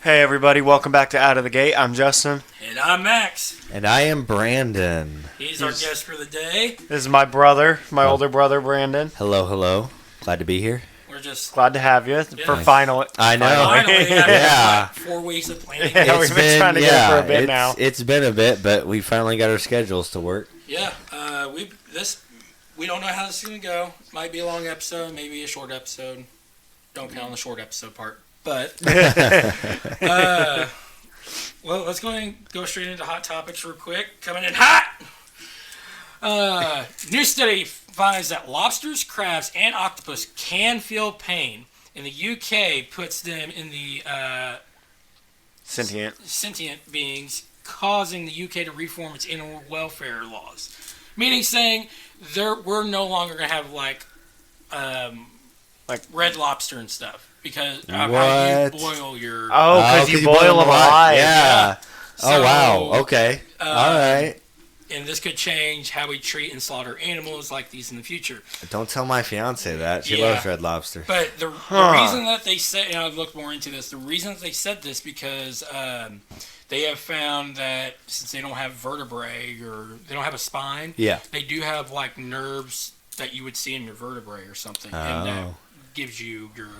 Hey everybody, welcome back to Out of the Gate. I'm Justin. And I'm Max. And I am Brandon. He's our guest for the day. This is my brother, older brother, Brandon. Hello, hello. Glad to be here. We're just Glad to have you for final. I know. finally Yeah. like 4 weeks of planning. Yeah, we've been trying to get it for a bit now. It's been a bit, but we finally got our schedules to work. Yeah, we don't know how this is gonna go. Might be a long episode, maybe a short episode. Don't count on the short episode part. But well, let's go ahead and go straight into hot topics real quick. Coming in hot. New study finds that lobsters, crabs, and octopus can feel pain. In the UK, puts them in the sentient beings, causing the UK to reform its animal welfare laws. Meaning, saying we're no longer gonna have like red lobster and stuff because of how you boil your. Oh, because you boil them alive. Yeah. So, oh wow. Okay. All right. And this could change how we treat and slaughter animals like these in the future. Don't tell my fiance that. She loves red lobster. But the reason that they said, and I've looked more into this, the reason that they said this because they have found that since they don't have vertebrae or they don't have a spine, they do have like nerves that you would see in your vertebrae or something, and that gives you your.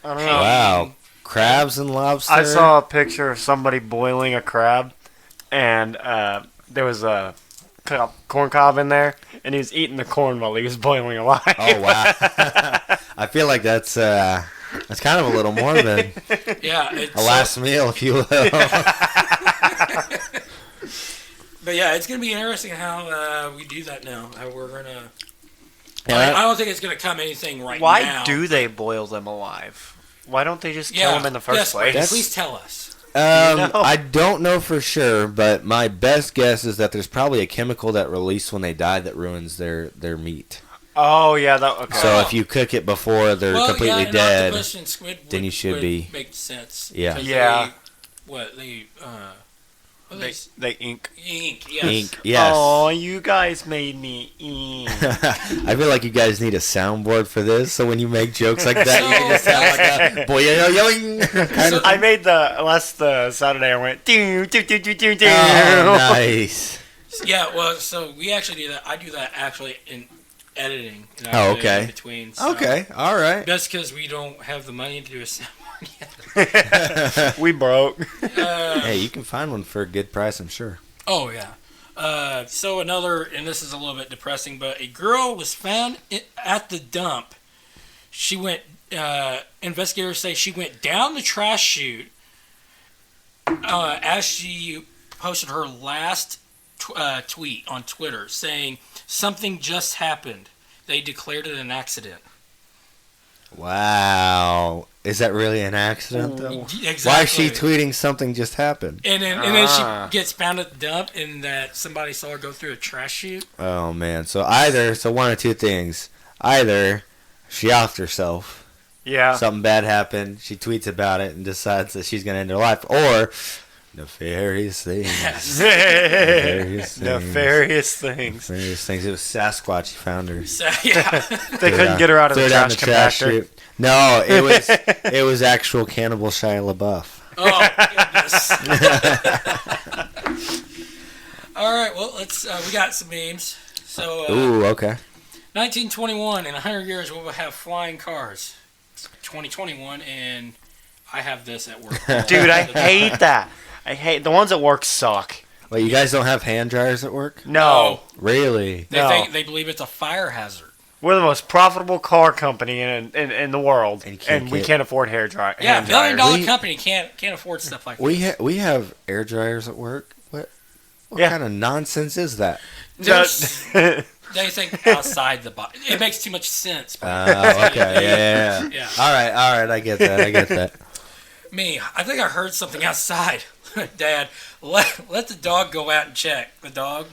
I don't know. Wow. Crabs and lobster. I saw a picture of somebody boiling a crab, and there was a corn cob in there, and he was eating the corn while he was boiling alive. Oh wow! I feel like that's kind of a little morbid. Yeah, it's a last meal, if you will. But yeah, it's gonna be interesting how we do that now. How we're gonna. I don't think it's gonna come anything right now. Why do they boil them alive? Why don't they just kill them in the first place? Please tell us. I don't know for sure, but my best guess is that there's probably a chemical that released when they die that ruins their meat. Oh yeah, okay. So if you cook it before they're completely dead, then you should be. Make sense. Yeah. Yeah. They ink. Ink. Yes. Ink. Yes. Oh, you guys made me ink. I feel like you guys need a soundboard for this, so when you make jokes like that, you can just sound like a boy yelling. I made last Saturday. I went do. Oh, nice. Yeah. Well, so we actually do that. I do that actually in editing. Oh, okay. In between. So Okay. All right. That's because we don't have the money to do a soundboard yet. We broke. Hey, you can find one for a good price, I'm sure. Oh yeah. So another, and this is a little bit depressing, but a girl was found at the dump. She went. Investigators say she went down the trash chute as she posted her last tweet on Twitter, saying something just happened. They declared it an accident. Wow. Is that really an accident, though? Exactly. Why is she tweeting something just happened? And then she gets found at the dump, and that somebody saw her go through a trash chute. Oh, man. So one of two things. Either she offed herself. Yeah. Something bad happened. She tweets about it and decides that she's going to end her life. Or nefarious things. Yes. Nefarious things. Nefarious things. It was Sasquatch who found her. Yeah. They couldn't get her out of the trash compactor. No, it was actual Cannibal Shia LaBeouf. Oh, goodness. All right, well, we got some memes. So, ooh, okay. 1921, in 100 years, we will have flying cars. 2021, and I have this at work. Dude, I hate that. I hate the ones at work suck. Wait, you guys don't have hand dryers at work? No. Really? They believe it's a fire hazard. We're the most profitable car company in the world, and we can't afford hair dryer. Yeah, $1 billion company can't afford stuff like that. We have air dryers at work. What kind of nonsense is that? They think outside the box. It makes too much sense. Okay, yeah. All right, I get that. Me, I think I heard something outside. Dad, let the dog go out and check. The dog.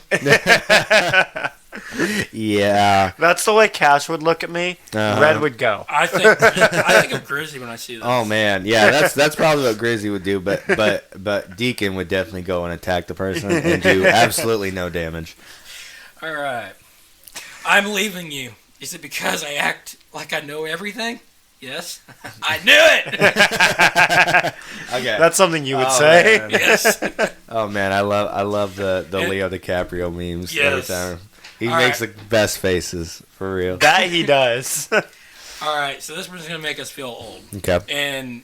Yeah. That's the way Cash would look at me. Red would go. I think of Grizzy when I see this. Oh man, yeah, that's probably what Grizzy would do, but Deacon would definitely go and attack the person and do absolutely no damage. All right. I'm leaving you. Is it because I act like I know everything? Yes. I knew it! Okay. That's something you would say. Man. Yes. Oh man, I love the Leo DiCaprio memes every Yes. time. He All makes right. the best faces for real. That he does. All right, so this one's gonna make us feel old. Okay. And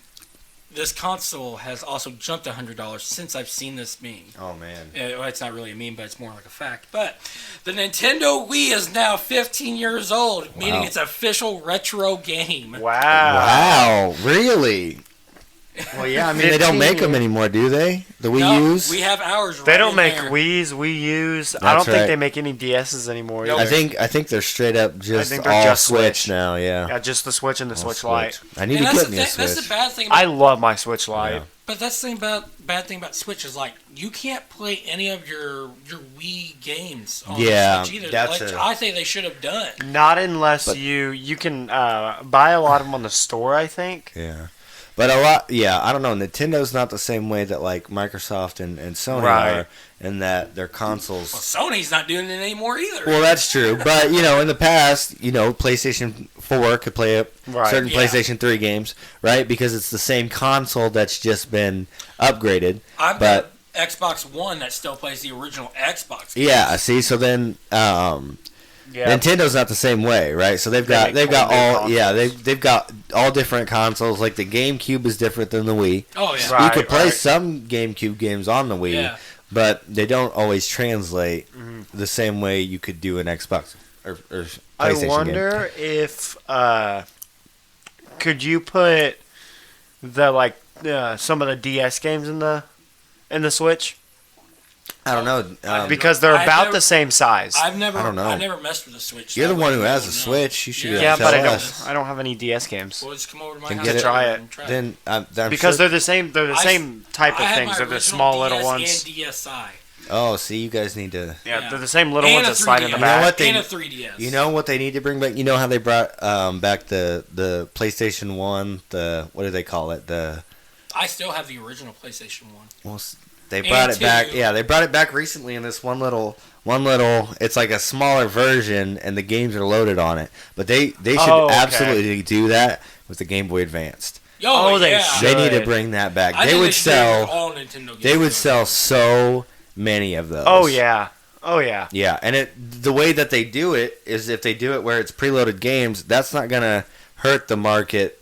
this console has also jumped $100 since I've seen this meme. Oh man. Well, it's not really a meme, but it's more like a fact. But the Nintendo Wii is now 15 years old, meaning Wow. it's an official retro game. Wow. Wow, really? Well, yeah. I mean, they don't make them anymore, do they? The Wii No, U's. we have ours. They right don't in make there. Wii's, Wii U's. I That's don't think right. they make any DS's anymore. No, either. I think they're straight up just think they're all just Switch Switch. now. Yeah. Yeah, just the Switch and the All Switch Lite. I need And to that's get the me a thing. That's Switch. the bad thing. About, I love my Switch Lite. Yeah. but that's the bad thing about Switch is like you can't play any of your Wii games on Yeah, the Switch either. that's Like, a- I think they should have done. Not unless But- you can buy a lot of them on the store, I think. Yeah. But I don't know. Nintendo's not the same way that like Microsoft and Sony Right. are, in that their consoles. Well, Sony's not doing it anymore either. Well, that's true. But in the past, PlayStation 4 could play up Right. certain Yeah. PlayStation 3 games, right? Because it's the same console that's just been upgraded. I've but- got Xbox One that still plays the original Xbox. Yeah. See, so then Yeah. Nintendo's not the same way, right? So they've got make whole new all consoles. they've got all different consoles. Like the GameCube is different than the Wii. Oh yeah. Right. You could play some GameCube games on the Wii, Yeah. but they don't always translate Mm-hmm. the same way you could do an Xbox or PlayStation I game. wonder if could you put the some of the DS games in the Switch I don't know. because they're I've about never- the same size. I've never, I don't know. I never messed with the Switch. You're the so one who I has a don't know. Switch. You should be able yeah, to but tell I us. don't have any DS games Well, just come over to my Then house get and it. Try it. and try Then I'm because sure, they're the same. They're the I- same type I of have things. my They're the original small DS little ones. and DSi. oh, see, you guys need to. Yeah, Yeah. they're the same little And ones a that slide in the 3DS. You know back. what they- and a 3DS. You know what they need to bring back? You know how they brought back the PlayStation 1, what do they call it? I still have the original PlayStation 1. Well, they brought it back. two. Yeah, they brought it back recently in this one little. It's like a smaller version, and the games are loaded on it. But they should Oh, okay. absolutely do that with the Game Boy Advanced. Oh, they yeah. should. They need to Good. bring that back. I They think would should do it with sell. all Nintendo games. They would sell so many of those. Oh yeah. Oh yeah. Yeah, and the way that they do it is if they do it where it's preloaded games, that's not gonna hurt the market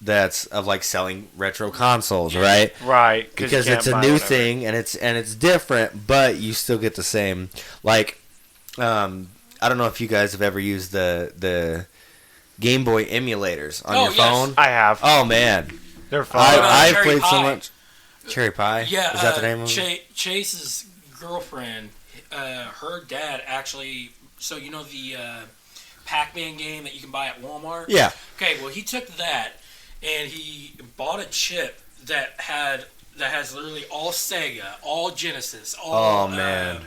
that's of like selling retro consoles, right? Right. Because you it's can't a buy new whatever. thing and it's different, but you still get the same. Like, I don't know if you guys have ever used the Game Boy emulators on Oh, your yes. phone. I have. Oh man, They're fun. I've Cherry played so Pie. much. Cherry Pie. Yeah, Is that the name of it? Chase's girlfriend, her dad actually. So you know the Pac-Man game that you can buy at Walmart. Yeah. Okay, well he took that and he bought a chip that has literally all Sega, all Genesis, all Oh, man.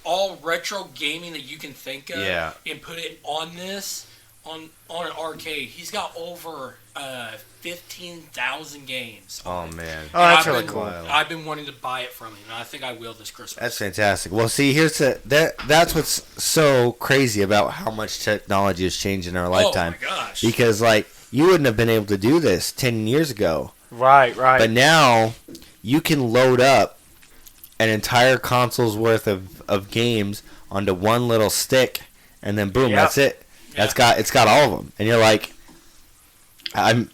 all retro gaming that you can think of. Yeah. And put it on this on an arcade. He's got over 15,000 games. Oh man. Oh, that's And really I've cool. been- I've been wanting to buy it from him, and I think I will this Christmas. That's fantastic. Well, see, that's what's so crazy about how much technology has changed in our lifetime. Oh my gosh! Because like you wouldn't have been able to do this 10 years ago, Right. but now you can load up an entire console's worth of games onto one little stick, and then boom, Yep. that's it. It's got all of them, and you're like,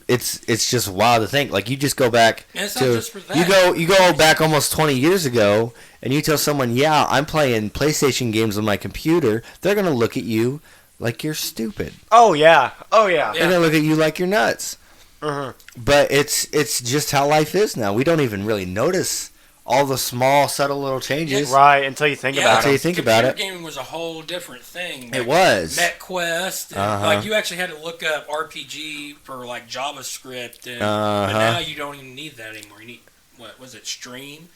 it's just wild to think. Like you just go back And it's to not just for that. you go back almost 20 years ago, and you tell someone, yeah, I'm playing PlayStation games on my computer. They're gonna look at you like you're stupid. Oh yeah. Oh yeah. Yeah. They're gonna look at you like you're nuts. Uh-huh. But it's just how life is now. We don't even really notice all the small, subtle little changes. Right. Until you think about Until you it. think about computer it. gaming was a whole different thing. It was. MetQuest, and Uh-huh. like you actually had to look up RPG for like JavaScript, and but Uh-huh. now you don't even need that anymore. You need what was it? Stream,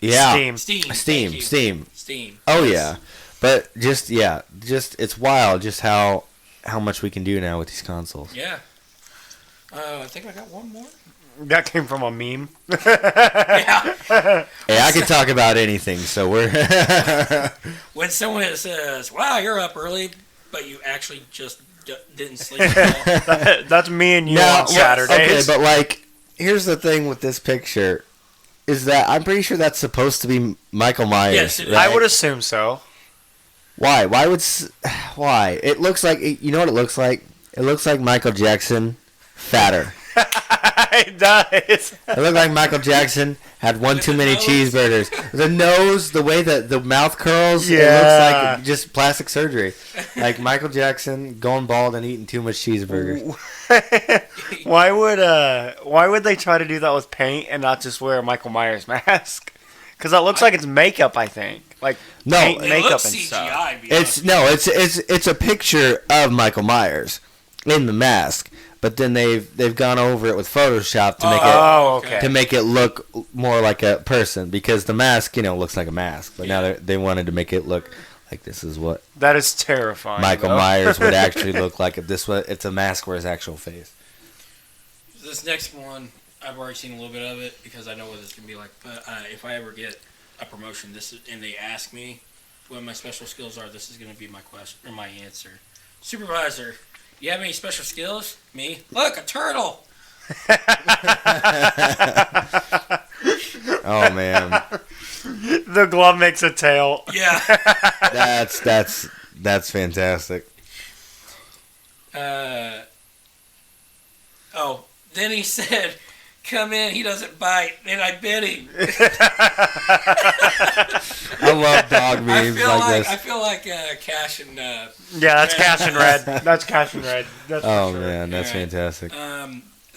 Yeah. Steam. Steam, Steam. thank you. Steam. Steam. Oh Yes. yeah. But just it's wild just how much we can do now with these consoles. Yeah. I think I got one more. That came from a meme. Yeah. Hey, I could talk about anything, so we're When someone says, "Wow, you're up early," but you actually just didn't sleep at all. That's me and you Now, on Saturdays. Okay, but like here's the thing with this picture, is that I'm pretty sure that's supposed to be Michael Myers. Yes, right? I would assume so. Why? Why? It looks like, you know what it looks like? It looks like Michael Jackson, fatter. It does. It looked like Michael Jackson had one too many cheeseburgers. The nose, the way that the mouth curls, it looks like just plastic surgery. Like Michael Jackson going bald and eating too much cheeseburgers. Why would they try to do that with paint and not just wear a Michael Myers mask? Because that looks like it's makeup, I think. Like paint, it makeup, looks and CGI. stuff. It's a picture of Michael Myers in the mask. But then they've gone over it with Photoshop to make it look more like a person, because the mask, looks like a mask. But now they wanted to make it look like this is what that is terrifying. Michael Myers would actually look like if it's a mask or his actual face. This next one, I've already seen a little bit of it because I know what it's gonna be like. But if I ever get a promotion, and they ask me what my special skills are, this is gonna be my question or my answer. Supervisor, you have any special skills? Me? Look, a turtle. Oh man, The glove makes a tail. Yeah. that's fantastic. Then he said, "Come in. He doesn't bite." And I bit him. I love dog memes this. I feel like Cash and. Yeah, that's Cash and Red. That's Cash and Red. That's oh for sure. man, that's fantastic.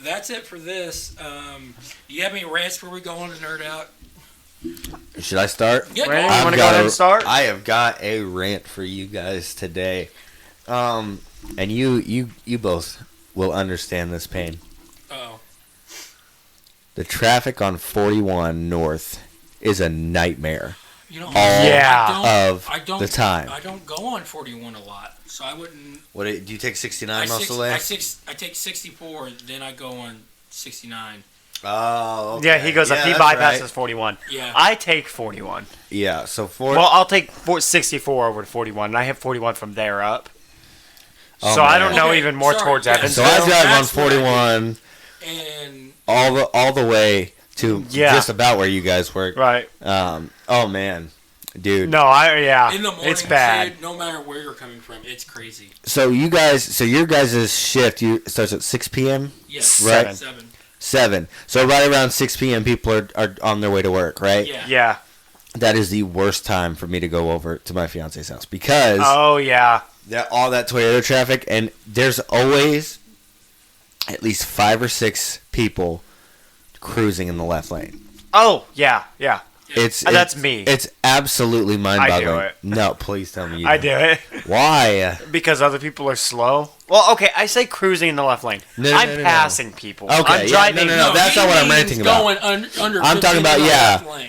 That's it for this. You have any rants before we go on to nerd out? Should I start? Yeah, Randy, you want to go ahead and start? I have got a rant for you guys today, and you both will understand this pain. Oh. The traffic on 41 North is a nightmare. All the time. I don't go on 41 a lot, so I wouldn't. What do you take 69 most of the way? I take 64, then I go on 69. Oh, okay. Yeah, he goes up. He bypasses 41. Yeah. I take 41. Yeah, so I'll take 64 over to 41, and I have 41 from there up. Oh, so man. I don't know even more towards Evansville. So I drive on 41 and all the way to just about where you guys work. Right. Oh man, dude. No, in the morning, it's bad. Dude, no matter where you're coming from, it's crazy. So your guys' shift starts at 6 p.m. Yes, right? 7. So right around 6 p.m. people are on their way to work, right? Yeah. That is the worst time for me to go over to my fiance's house because all that Toyota traffic, and there's always at least 5 or 6 people cruising in the left lane. Oh, yeah. That's me. It's absolutely mind-boggling. I do it. No, please tell me you I do it. Why? Because other people are slow. Well, okay, I say cruising in the left lane. I'm passing people. Okay, I'm driving. No, that's not what I'm ranting about. Going under I'm talking about,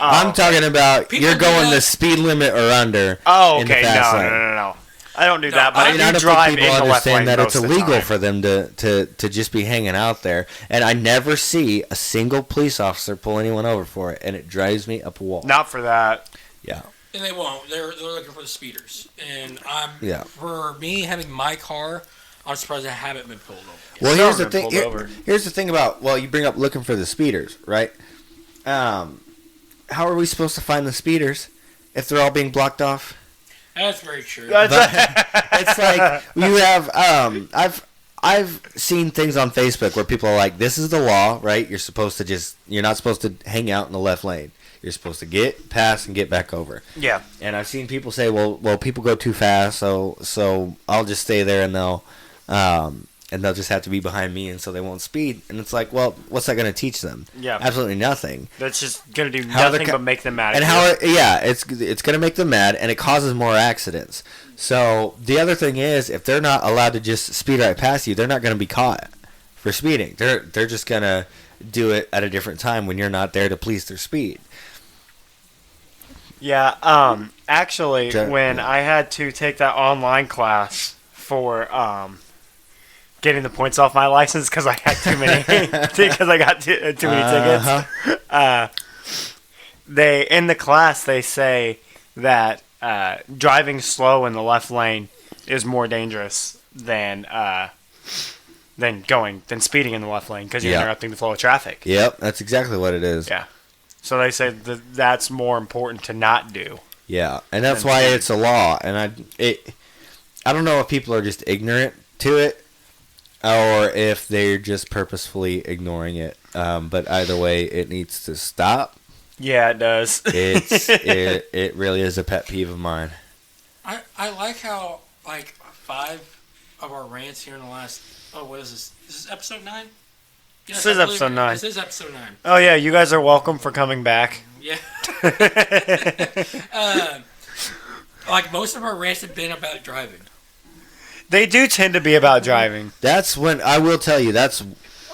I'm talking about people you're going the speed limit or under. Oh, in the okay. fast lane. No. I don't do that, but I I do drive in the left lane. That it's most of the illegal time. for them to just be hanging out there, and I never see a single police officer pull anyone over for it, and it drives me up a wall. Not for that. Yeah. And they won't. They're looking for the speeders. And for me having my car, I'm surprised I haven't been pulled over. Well, here's the thing. Here's the thing about you bring up looking for the speeders, right? How are we supposed to find the speeders if they're all being blocked off? That's very true. It's like you have. I've seen things on Facebook where people are like, "This is the law, right? You're not supposed to hang out in the left lane. You're supposed to get past and get back over." Yeah. And I've seen people say, "Well, people go too fast, so I'll just stay there and they'll just have to be behind me, and so they won't speed." And it's like, well, what's that going to teach them? Yeah. Absolutely nothing. That's just going to do nothing but make them mad. And it's going to make them mad, and it causes more accidents. So the other thing is, if they're not allowed to just speed right past you, they're not going to be caught for speeding. They're just going to do it at a different time when you're not there to police their speed. Yeah. Actually, when I had to take that online class for getting the points off my license because I had too many because I got too many tickets. They in the class they say that driving slow in the left lane is more dangerous than than speeding in the left lane because you're interrupting the flow of traffic. Yep, that's exactly what it is. Yeah. So they say that's more important to not do. Yeah, and that's why it's a law. And I don't know if people are just ignorant to it or if they're just purposefully ignoring it. But either way, it needs to stop. Yeah, it does. It really is a pet peeve of mine. I like how 5 of our rants here in the last. Oh, what is this? Is this episode 9? Yes, this is episode 9. This is episode 9. Oh yeah, you guys are welcome for coming back. Yeah. Most of our rants have been about driving. They do tend to be about driving. That's when I will tell you. That's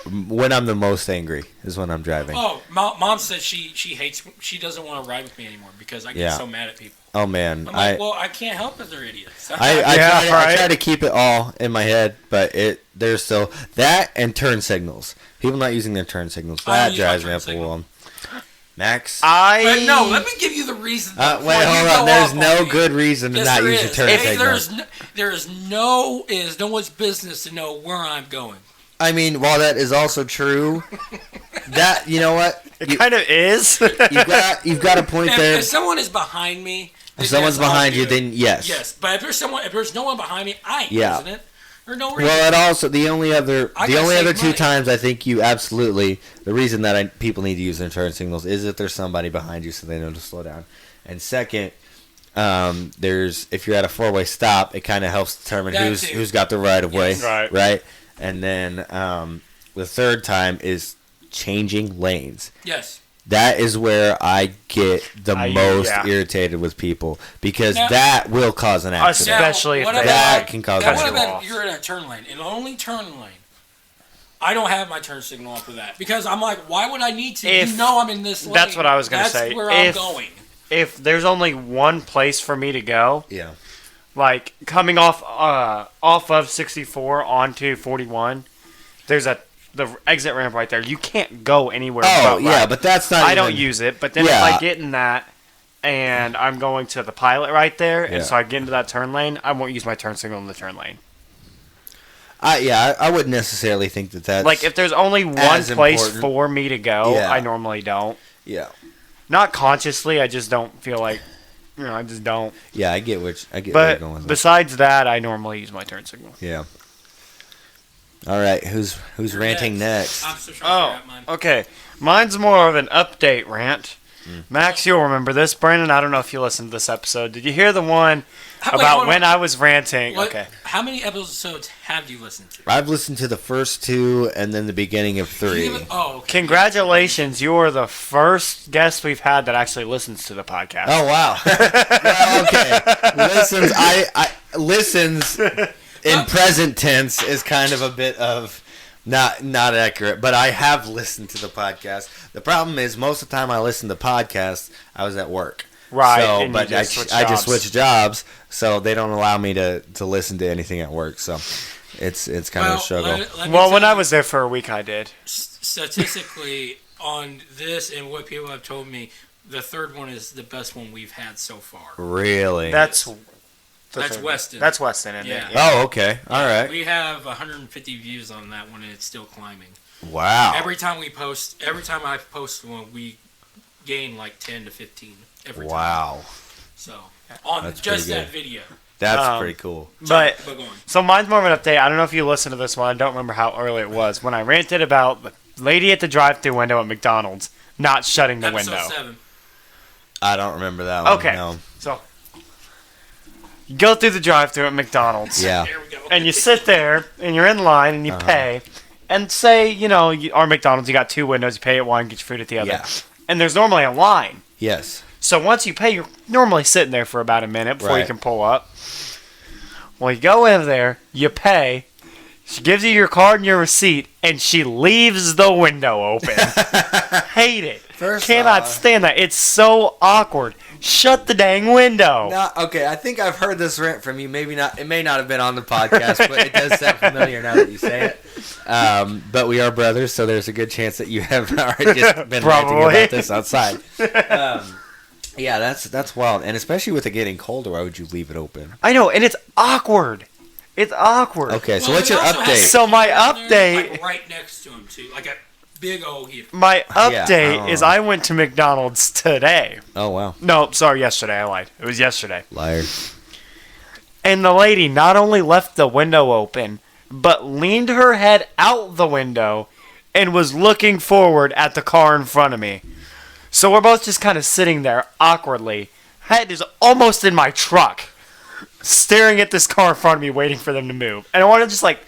when I'm the most angry. Is when I'm driving. Oh, Mom said she hates. She doesn't want to ride with me anymore because I get so mad at people. Oh man, I can't help it. They're idiots. I try to keep it all in my head, but there's still that and turn signals. People not using their turn signals. That drives me up a wall. Max? No, let me give you the reason. Wait, hold on. There's no good reason to not use your turn signals. It is no one's business to know where I'm going. I mean, while that is also true, you know what? It kind of is. You've got a point there. If someone is behind me, if someone's behind you, then yes. Yes, but if there's no one behind me, I ain't using it. There's no reason. Well, it also the only other 2 times I think you absolutely the reason that people need to use their turn signals is if there's somebody behind you so they know to slow down. And second, if you're at a 4-way stop, it kind of helps determine who's got the right of way, right? And then the third time is changing lanes. Yes. That is where I get the most irritated with people because that will cause an accident. Especially if that can cause an accident. What about you're in a turn lane, in the only turn lane? I don't have my turn signal on for that because I'm like, why would I need to? I'm in this lane. That's what I was going to say. That's where I'm going. If there's only one place for me to go, like coming off of 64 onto 41, there's the exit ramp right there. You can't go anywhere. But that's not. I don't use it. But then if I get in that and I'm going to the pilot right there, and so I get into that turn lane, I won't use my turn signal in the turn lane. I wouldn't necessarily think that's like if there's only one place for me to go, I normally don't. Yeah. Not consciously. I just don't feel like. I just don't. Yeah, I get where you're going with besides that, I normally use my turn signal. Yeah. All right, who's ranting next? Okay. Mine's more of an update rant. Max, you'll remember this. Brandon, I don't know if you listened to this episode. Did you hear the one about when I was ranting? What? Okay. How many episodes have you listened to? I've listened to the first 2 and then the beginning of 3. Okay. Congratulations, you are the first guest we've had that actually listens to the podcast. Oh wow. Well, okay. Listens in present tense is kind of a bit of not accurate, but I have listened to the podcast. The problem is most of the time I listen to podcasts, I was at work. Right. So, but I just switched jobs, so they don't allow me to listen to anything at work. So it's kind of a struggle. When I was there for a week, I did. Statistically, on this and what people have told me, the third one is the best one we've had so far. Really? That's Weston. That's Weston, isn't it? Yeah. Oh, okay. All right. We have 150 views on that one, and it's still climbing. Wow. Every time I post one, we gain like 10 to 15 every time. Wow. So, on just that video. That's pretty cool. So mine's more of an update. I don't know if you listened to this one. I don't remember how early it was. When I ranted about the lady at the drive-thru window at McDonald's not shutting the window. Episode 7. I don't remember that one. Okay. No. So, you go through the drive-thru at McDonald's. Yeah. There we go. And you sit there, and you're in line, and you pay. And say, our McDonald's, you got 2 windows. You pay at one, get your food at the other. Yeah. And there's normally a line. Yes. So once you pay, you're normally sitting there for about a minute before you can pull up. Well, you go in there, you pay. She gives you your card and your receipt, and she leaves the window open. Hate it. Cannot stand that. It's so awkward. Shut the dang window. Okay, I think I've heard this rant from you. Maybe not. It may not have been on the podcast, but it does sound familiar now that you say it. But we are brothers, so there's a good chance that you have already just been ranting about this outside. Yeah, that's wild, and especially with it getting colder, why would you leave it open? I know, and it's awkward. It's awkward. Okay, so what's your update? So my update... Like right next to him, too. Like a big old gift. My update is I went to McDonald's today. Oh, wow. No, sorry, yesterday. I lied. It was yesterday. Liar. And the lady not only left the window open, but leaned her head out the window and was looking forward at the car in front of me. So we're both just kind of sitting there awkwardly. Head is almost in my truck, staring at this car in front of me, waiting for them to move. And I want to just like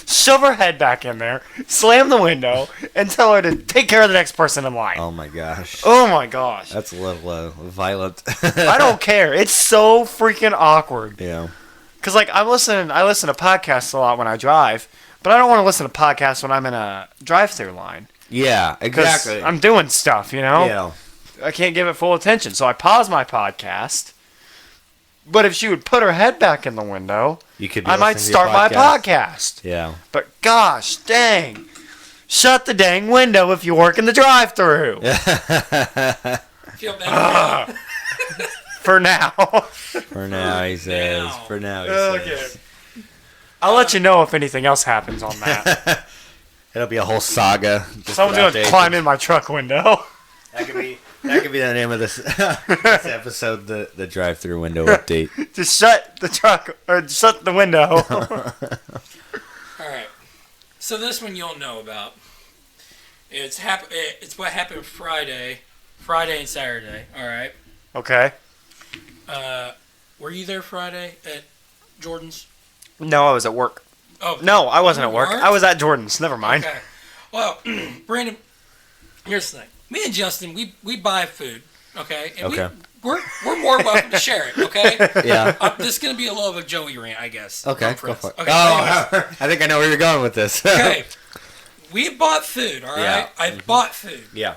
shove her head back in there, slam the window, and tell her to take care of the next person in line. Oh my gosh. Oh my gosh. That's a little violent. I don't care. It's so freaking awkward. Yeah. Because like I listen to podcasts a lot when I drive, but I don't want to listen to podcasts when I'm in a drive-through line. Yeah, exactly. I'm doing stuff, you know? Yeah. I can't give it full attention, so I pause my podcast. But if she would put her head back in the window, I might start my podcast. Yeah. But gosh, dang. Shut the dang window if you work in the drive-thru. Feel better. For now. For now, he says. For now, he says. I'll let you know if anything else happens on that. It'll be a whole saga. Someone's going to climb in my truck window. That could be the name of this episode, the drive-through window update. Just shut the truck, or shut the window. All right. So this one you'll know about. It's what happened Friday and Saturday. All right. Okay. Were you there Friday at Jordan's? No, I was at work. Oh. No, I wasn't at work. Weren't? I was at Jordan's. Never mind. Okay. Well, Brandon, here's the thing. Me and Justin, we buy food, okay? And we're more welcome to share it, okay? Yeah. This is going to be a little of a Joey rant, I guess. Okay, go for it. Okay, I think I know where you're going with this. Okay. We bought food, all right? Yeah. I bought food. Yeah.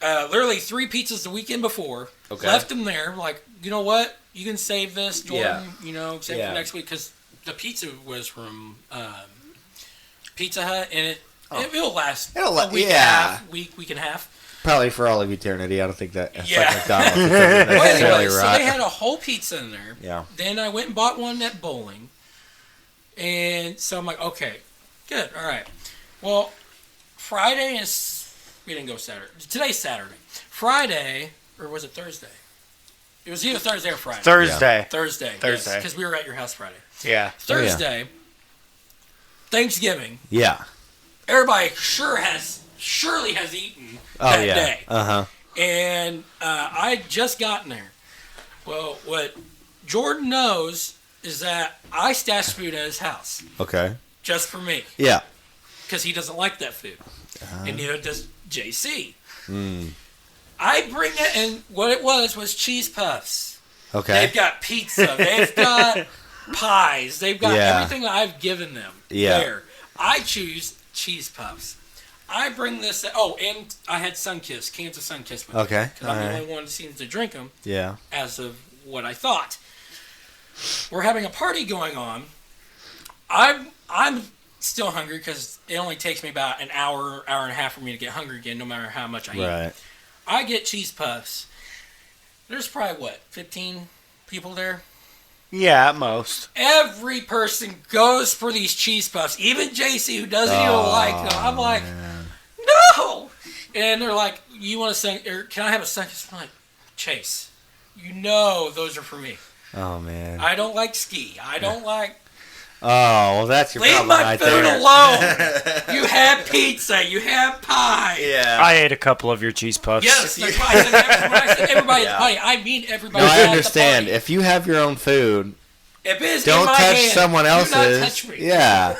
Literally 3 pizzas the weekend before. Okay. Left them there. Like, you know what? You can save this, Jordan. Yeah. Save it for next week. Because the pizza was from Pizza Hut. And it'll last a week and a half. Week and a half. Probably for all of eternity. I don't think that. Yeah. Like McDonald's. Well, anyway, so they had a whole pizza in there. Yeah. Then I went and bought one at bowling. And so I'm like, okay, good. All right. Well, Friday is... We didn't go Saturday. Today's Saturday. Friday, or was it Thursday? It was either Thursday or Friday. Thursday. Yeah. Thursday. Thursday. Because we were at your house Friday. Yeah. Thursday, Thanksgiving. Yeah. Everybody surely has eaten that day. Uh-huh. And I just gotten there. Well, what Jordan knows is that I stash food at his house. Okay. Just for me. Yeah. Because he doesn't like that food. And neither does JC. Mm. I bring it, and what it was cheese puffs. Okay. They've got pizza. They've got pies. They've got everything that I've given them there. I choose cheese puffs. I bring this. Oh, and I had Sunkist, cans of Sunkist with me. Okay. Because I'm the only one who seems to drink them. Yeah. As of what I thought. We're having a party going on. I'm still hungry because it only takes me about an hour and a half for me to get hungry again, no matter how much I eat. Right. I get cheese puffs. There's probably, 15 people there? Yeah, at most. Every person goes for these cheese puffs. Even JC, who doesn't even like them. I'm like, no! And they're like, you want can I have a Sunkist? I'm like, Chase, those are for me. Oh, man. I don't like ski. I don't like... Oh, well, that's your problem right there. Leave my food alone. You have pizza. You have pie. Yeah. I ate a couple of your cheese puffs. Yes, that's why I said everybody at the party. I mean everybody at the party. No, I understand. If you have your own food, don't touch someone else's. Do not touch me. Yeah.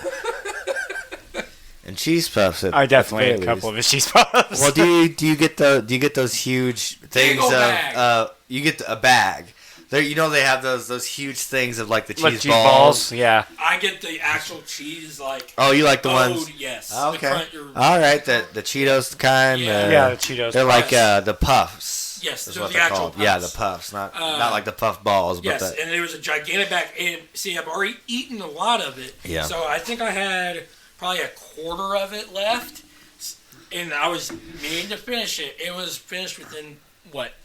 And cheese puffs. I definitely ate a couple of his cheese puffs. Well, do you get those huge things of you get a bag. There, they have those huge things of like the cheese balls. Yeah. I get the actual cheese Oh, you like the ones? Yes. Okay. All right, the Cheetos kind. Yeah, the Cheetos. They're like the puffs. Yes, that's what the they're actual called. puffs. Yeah, the puffs, not like the puff balls. Yes, but and there was a gigantic bag. And see, I've already eaten a lot of it. Yeah. So I think I had probably a quarter of it left, and I was meaning to finish it. It was finished within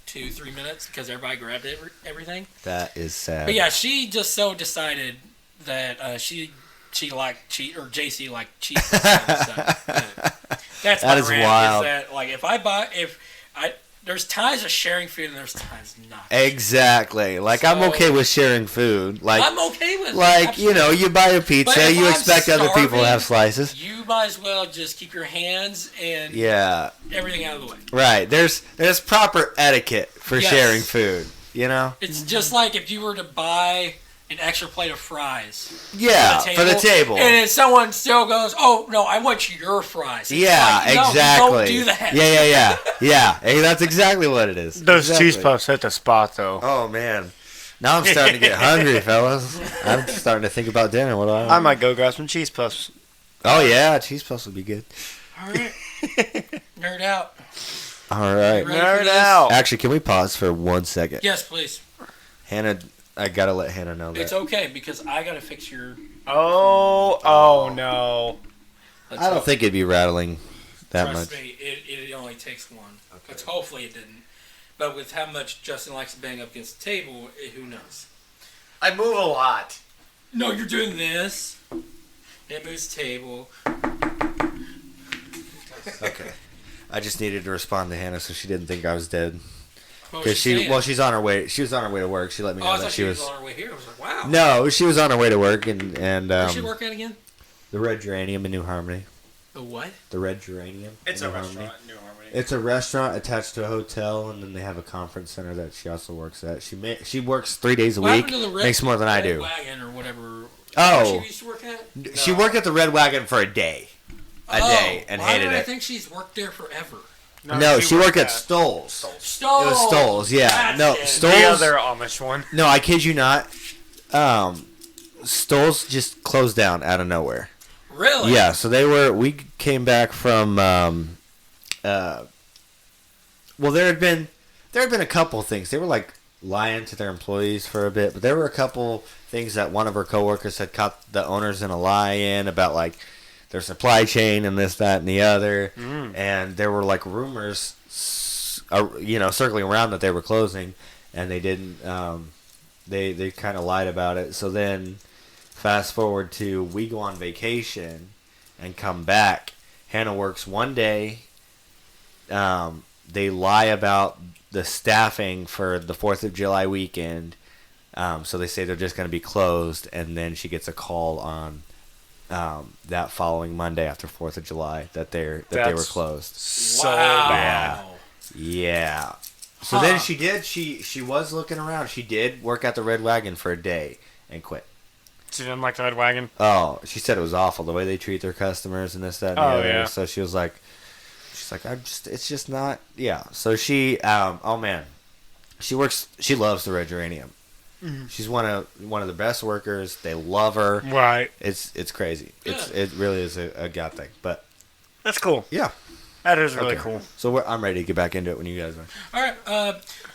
2-3 minutes because everybody grabbed everything. That is sad. But yeah, she just so decided that she liked JC liked cheese. So, that's that my is rant, wild. Is that like there's times of sharing food and there's times not. Exactly. Like, I'm okay with sharing food. Like, I'm okay with like, you know, you buy a pizza, you expect other people to have slices. You might as well just keep your hands and everything out of the way. Right. There's proper etiquette for sharing food, you know? It's just like if you were to buy an extra plate of fries. Yeah, for the table. And then someone still goes, "Oh, no, I want your fries." It's exactly. Don't do that. Yeah. Hey, that's exactly what it is. Those cheese puffs hit the spot, though. Oh, man. Now I'm starting to get hungry, fellas. I'm starting to think about dinner. What do I might go grab some cheese puffs. Oh, yeah, cheese puffs would be good. All right. Nerd out. All right. Nerd out. Actually, can we pause for 1 second? Yes, please. Hannah, I gotta let Hannah know that. It's okay, because I gotta fix your... Oh no. I don't think it'd be rattling that much. Trust me, it only takes one. Okay. But hopefully it didn't. But with how much Justin likes to bang up against the table, who knows? I move a lot. No, you're doing this. It moves the table. Okay. I just needed to respond to Hannah so she didn't think I was dead. Because she's on her way. She was on her way to work. She let me know that she was on her way here. I was like, wow. No, she was on her way to work and Where's she work at again? The Red Geranium in New Harmony. The what? The Red Geranium. It's a restaurant in New Harmony. It's a restaurant attached to a hotel, and then they have a conference center that she also works at. She works 3 days a week. Makes more than I do. Wagon or whatever. Oh. She used to work at? She worked at the Red Wagon for a day. And hated it. I think she's worked there forever. No, she worked at Stoll's. Stoll's. It was Stoll's, yeah. Stoll's. The other Amish one. No, I kid you not. Stoll's just closed down out of nowhere. Really? Yeah, so we came back from, well, there had been a couple things. They were like lying to their employees for a bit, but there were a couple things that one of her coworkers had caught the owners in a lie in about, like, their supply chain and this, that, and the other. And there were like rumors, circling around that they were closing, and they didn't. They kind of lied about it. So then, fast forward to we go on vacation and come back. Hannah works one day. They lie about the staffing for the 4th of July weekend. So they say they're just going to be closed, and then she gets a call on that following Monday after 4th of July that they were closed. So bad. Yeah. So then she was looking around. She did work at the Red Wagon for a day and quit. She didn't like the Red Wagon? Oh, she said it was awful the way they treat their customers and this, that, and the other. Yeah. So she was like, it's just not, yeah. So she, oh man, she loves the Red Geranium. Mm-hmm. She's one of the best workers. They love her. Right. It's crazy. It really is a God thing. But that's cool. Yeah. That is really cool. So I'm ready to get back into it when you guys are. All right.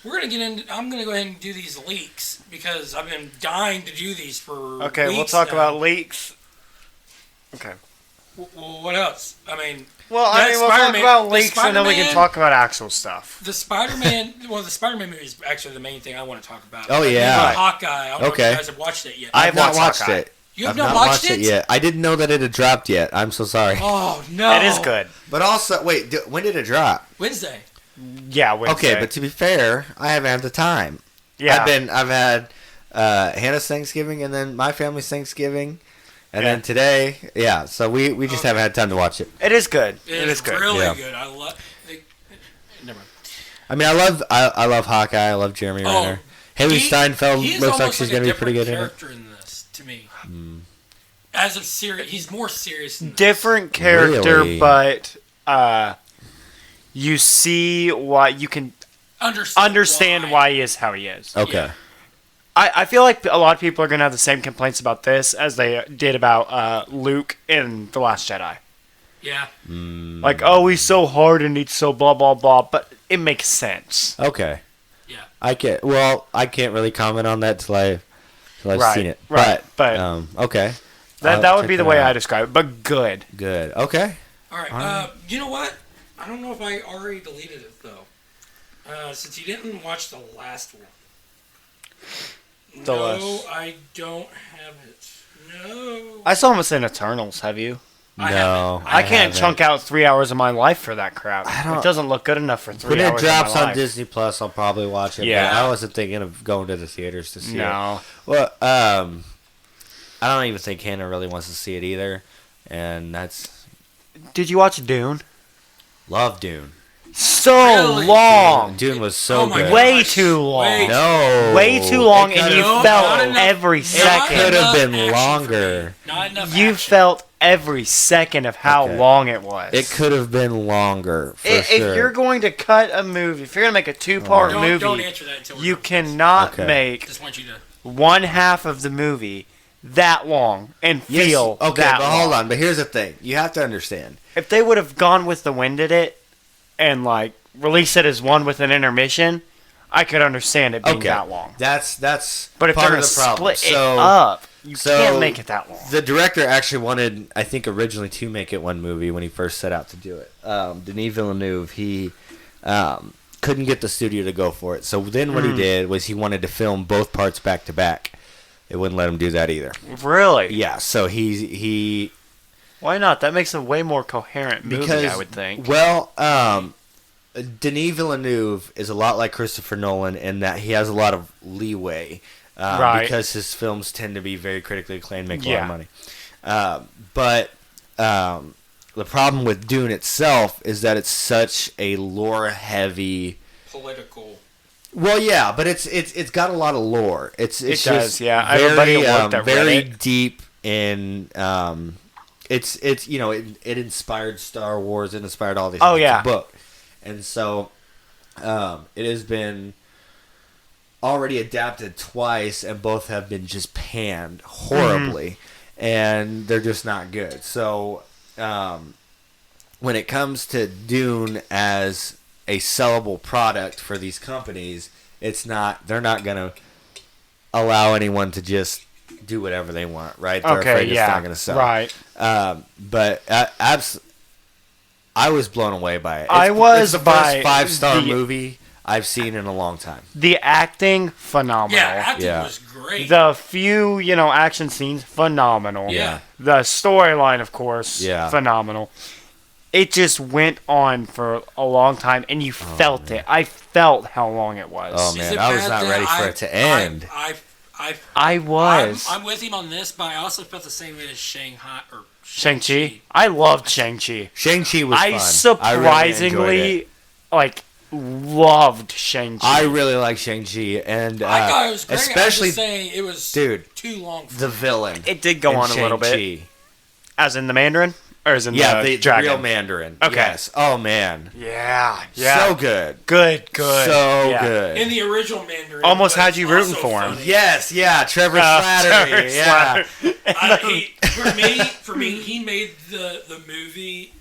We're gonna get into. I'm gonna go ahead and do these leaks because I've been dying to do these for. Okay, weeks we'll talk now. about leaks. Okay. Well, what else? I mean. Well, we'll talk about leaks and then we can talk about actual stuff. The Spider-Man. Well, the Spider-Man movie is actually the main thing I want to talk about. Oh yeah. Hawkeye. I don't know if you guys have watched it yet. I have not watched it. You have not watched it yet. I didn't know that it had dropped yet. I'm so sorry. Oh no. It is good. But also, wait, when did it drop? Wednesday. Yeah, Wednesday. Okay, but to be fair, I haven't had the time. Yeah. I've had Hannah's Thanksgiving and then my family's Thanksgiving. And then today, yeah, so we just haven't had time to watch it. It is good. It is good. Really good. I love. Never mind. I mean, I love Hawkeye. I love Jeremy Renner. Haley Steinfeld looks like she's going to be pretty good in it. Character in this, to me. As of serious, he's more serious. Than different character, really? But you see why you can understand why he is how he is. Okay. Yeah. I feel like a lot of people are going to have the same complaints about this as they did about Luke in The Last Jedi. Yeah. Like, oh, he's so hard and he's so blah, blah, blah, but it makes sense. Okay. Yeah. I can't really comment on that till I've seen it. Right. But okay. That would be the way I describe it, but good. Good. Okay. All right. You know what? I don't know if I already deleted it, though. Since you didn't watch the last one. I don't have it. No. I saw him in Eternals. Have you? No, I can't chunk out 3 hours of my life for that crap. It doesn't look good enough for 3 hours. When it drops on Disney Plus, I'll probably watch it. Yeah, but I wasn't thinking of going to the theaters to see it. No. Well, I don't even think Hannah really wants to see it either, and that's. Did you watch Dune? Love Dune. So long. Dune was so good. Way too long. Way too long, and you felt every second. It could have been longer. Not enough You felt every second of how long it was. It could have been longer, for if sure. you're going to cut a movie, if you're going to make a two-part movie, don't answer that until you cannot make just want you to... one half of the movie that long and feel okay, that but long. hold on. But here's the thing. You have to understand. If they would have gone with the wind at it and, like, release it as one with an intermission, I could understand it being that long. That's but if part they're of the problem. Split it up, you can't make it that long. The director actually wanted, I think, originally to make it one movie when he first set out to do it. Denis Villeneuve, he couldn't get the studio to go for it. So then what he did was he wanted to film both parts back to back. It wouldn't let him do that either. Really? Yeah. So he. Why not? That makes a way more coherent movie, I would think. Well, Denis Villeneuve is a lot like Christopher Nolan in that he has a lot of leeway because his films tend to be very critically acclaimed, make a lot of money. But the problem with Dune itself is that it's such a lore-heavy... Political... Well, yeah, but it's got a lot of lore. It does, yeah. Very, very deep in... It's it inspired Star Wars. It inspired all these things. It's a book. And so it has been already adapted twice, and both have been just panned horribly, and they're just not good. So when it comes to Dune as a sellable product for these companies, they're not going to allow anyone to just do whatever they want, right? They're afraid it's not going to sell. Right. But I was blown away by it. It's the first 5-star movie I've seen in a long time. The acting, phenomenal. Yeah, acting was great. The few, action scenes, phenomenal. Yeah. The storyline, of course, phenomenal. It just went on for a long time, and you felt it. I felt how long it was. Oh, man. I was not ready for it to end. I was. I'm with him on this, but I also felt the same way as Shang-Chi. I loved Shang-Chi. Shang-Chi was fun. I surprisingly, loved Shang-Chi. I really like Shang-Chi, and I thought it was great. Especially, I was just saying it was too long. The villain. It did go on a little bit. As in the Mandarin? Or as in the dragon? Real Mandarin. Okay. Yes. Oh, man. Yeah. So good. Good. So good. In the original Mandarin. Almost had you rooting for him. Yes, Trevor Slattery. For me, he made the movie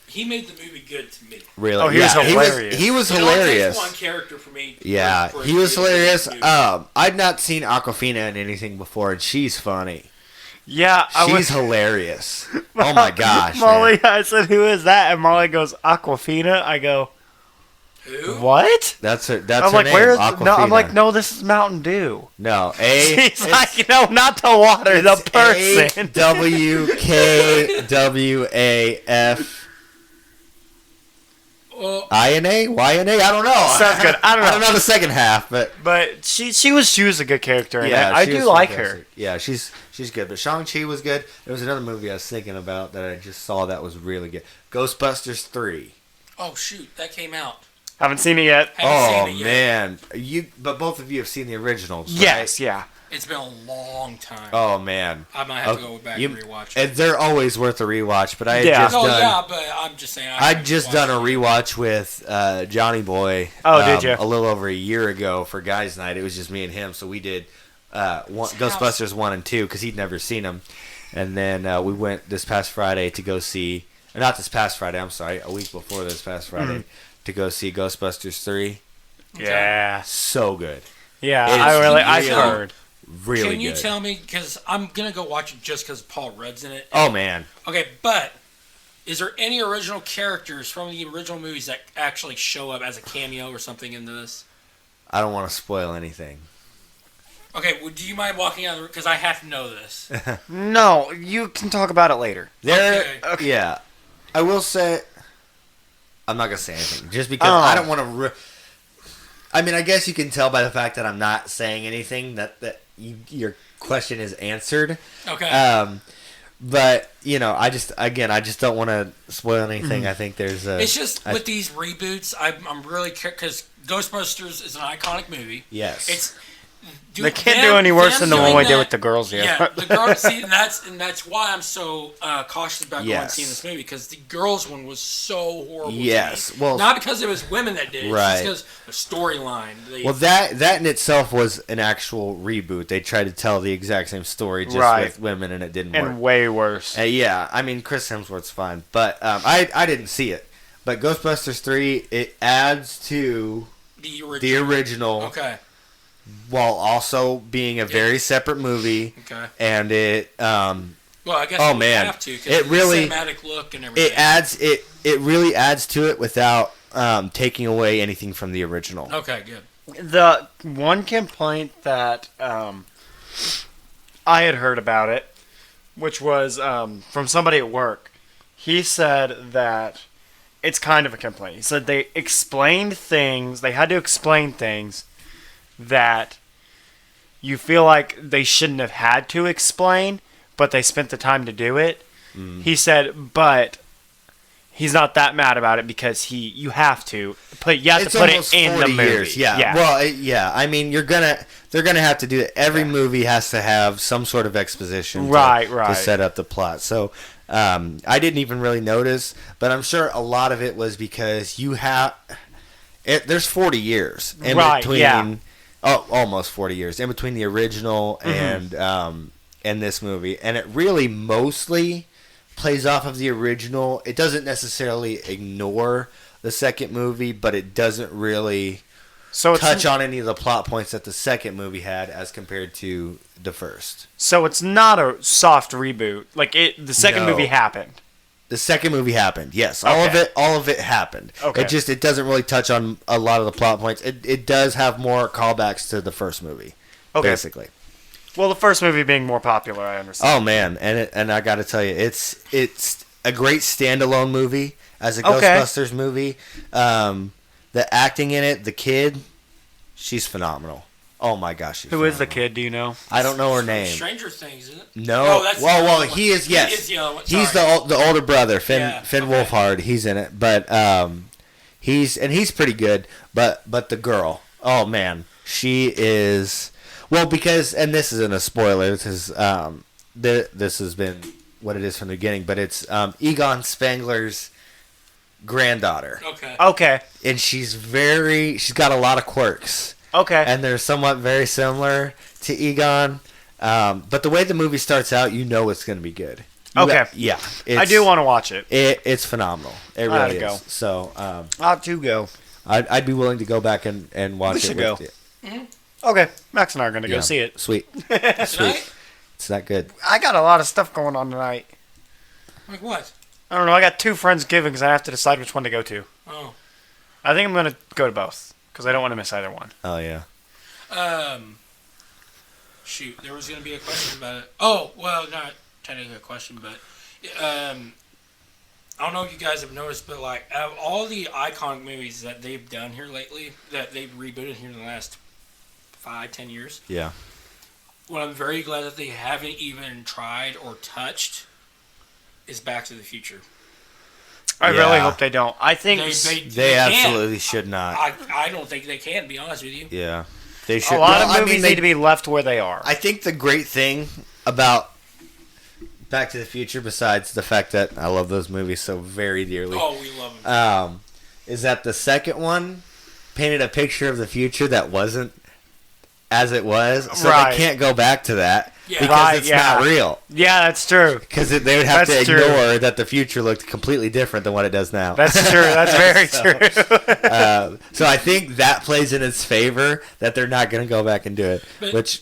he made the movie good to me. Really? Oh, he was hilarious. He was hilarious. One character for me. Yeah, he was hilarious. I'd not seen Awkwafina in anything before, and she's funny. Yeah, she's hilarious. Oh my gosh, Molly! Man. I said, "Who is that?" And Molly goes, "Aquafina." I go, "Who? What?" That's her. I'm like, name. "Where's?" Aquafina. No, I'm like, "No, this is Mountain Dew." No, She's like, "No, not the water, the person." WKWAF. INA? YNA? I don't know. Sounds good. I don't know the second half, but she was a good character in it. I do like her. Yeah, she's good. But Shang-Chi was good. There was another movie I was thinking about that I just saw that was really good. Ghostbusters 3. Oh shoot, that came out. Haven't seen it yet. Man, but both of you have seen the originals, right? Yes, yeah. It's been a long time. Oh man, I might have to go back and rewatch it. And they're always worth a rewatch. But I but I'm just saying. I'd just done a rewatch with Johnny Boy. Did you? A little over a year ago for Guys' Night. It was just me and him, so we did Ghostbusters 1 and 2 because he'd never seen them, and then we went this past Friday to go see. Not this past Friday. I'm sorry, a week before this past Friday to go see Ghostbusters 3. Yeah, so good. Yeah, I've heard. Really Can you good. tell me, because I'm going to go watch it just because Paul Rudd's in it. Oh, man. Okay, but is there any original characters from the original movies that actually show up as a cameo or something in this? I don't want to spoil anything. Okay, well, do you mind walking out of the room? Because I have to know this. No, you can talk about it later. Okay. Yeah. I will say... I'm not going to say anything. Just because I don't want to... I mean, I guess you can tell by the fact that I'm not saying anything that your question is answered. Okay. But, I just don't want to spoil anything. I think there's a... It's just with these reboots, I'm really... Because Ghostbusters is an iconic movie. Yes. They can't do any worse than the one we did with the girls yet. Yeah, the girls. See, and that's why I'm so cautious about going and seeing this movie, because the girls one was so horrible. Yes, well, not because it was women that did it, right? It's because the storyline. Well, that in itself was an actual reboot. They tried to tell the exact same story just with women, and it didn't work. And way worse. Yeah, I mean, Chris Hemsworth's fine, but I didn't see it. But Ghostbusters 3, it adds to the original. Okay. While also being a very separate movie, and it, well, I guess you have to, it really cinematic look and everything. It really adds to it without taking away anything from the original. Okay, good. The one complaint that I had heard about it, which was from somebody at work, he said that it's kind of a complaint. He said they explained things, they had to explain things that you feel like they shouldn't have had to explain, but they spent the time to do it. He said, but he's not that mad about it because you have to put it in the movie. Years, yeah. Well, yeah. I mean, they're gonna have to do it. Every movie has to have some sort of exposition, to set up the plot. So I didn't even really notice, but I'm sure a lot of it was because there's 40 years in between. Yeah. Oh, almost 40 years in between the original and this movie, and it really mostly plays off of the original. It doesn't necessarily ignore the second movie, but it doesn't really touch on any of the plot points that the second movie had as compared to the first. So it's not a soft reboot. Like the second movie happened. The second movie happened, yes. Okay. All of it happened. Okay. It doesn't really touch on a lot of the plot points. It does have more callbacks to the first movie, basically. Well, the first movie being more popular, I understand. Oh man, and I got to tell you, it's a great standalone movie as a Ghostbusters movie. The acting in it, the kid, she's phenomenal. Oh my gosh! Who is the kid? Do you know? I don't know her name. Stranger Things, isn't it? No. Well, he is. Yes, he's the older brother, Finn Wolfhard. He's in it, but he's pretty good. But the girl, oh man, she is. Well, because and this isn't a spoiler. This has been what it is from the beginning, but it's Egon Spengler's granddaughter. Okay. And she's got a lot of quirks. Okay. And they're somewhat very similar to Egon. But the way the movie starts out, it's going to be good. Okay. Yeah. I do want to watch it. It's phenomenal. It really is. Go. So, I'll have to go. I'd be willing to go back and watch it with you. Mm-hmm. Okay. Max and I are going to go see it. Sweet. Sweet. It's that good. I got a lot of stuff going on tonight. Like what? I don't know. I got 2 Friendsgivings. I have to decide which one to go to. Oh. I think I'm going to go to both. Because I don't want to miss either one. Oh, yeah. Shoot, there was going to be a question about it. Oh, well, not technically a question, but I don't know if you guys have noticed, but like out of all the iconic movies that they've done here lately, that they've rebooted here in the last 5-10 years. Yeah. What I'm very glad that they haven't even tried or touched is Back to the Future. I really hope they don't. I think they absolutely should not. I don't think they can, to be honest with you. Yeah. They should. A lot of movies need to be left where they are. I think the great thing about Back to the Future, besides the fact that I love those movies so very dearly. Oh, we love them. Is that the second one painted a picture of the future that wasn't as it was, so they can't go back to that because it's not real. Yeah, that's true. Because they would have to ignore that the future looked completely different than what it does now. That's true. That's very true. So I think that plays in its favor that they're not going to go back and do it. But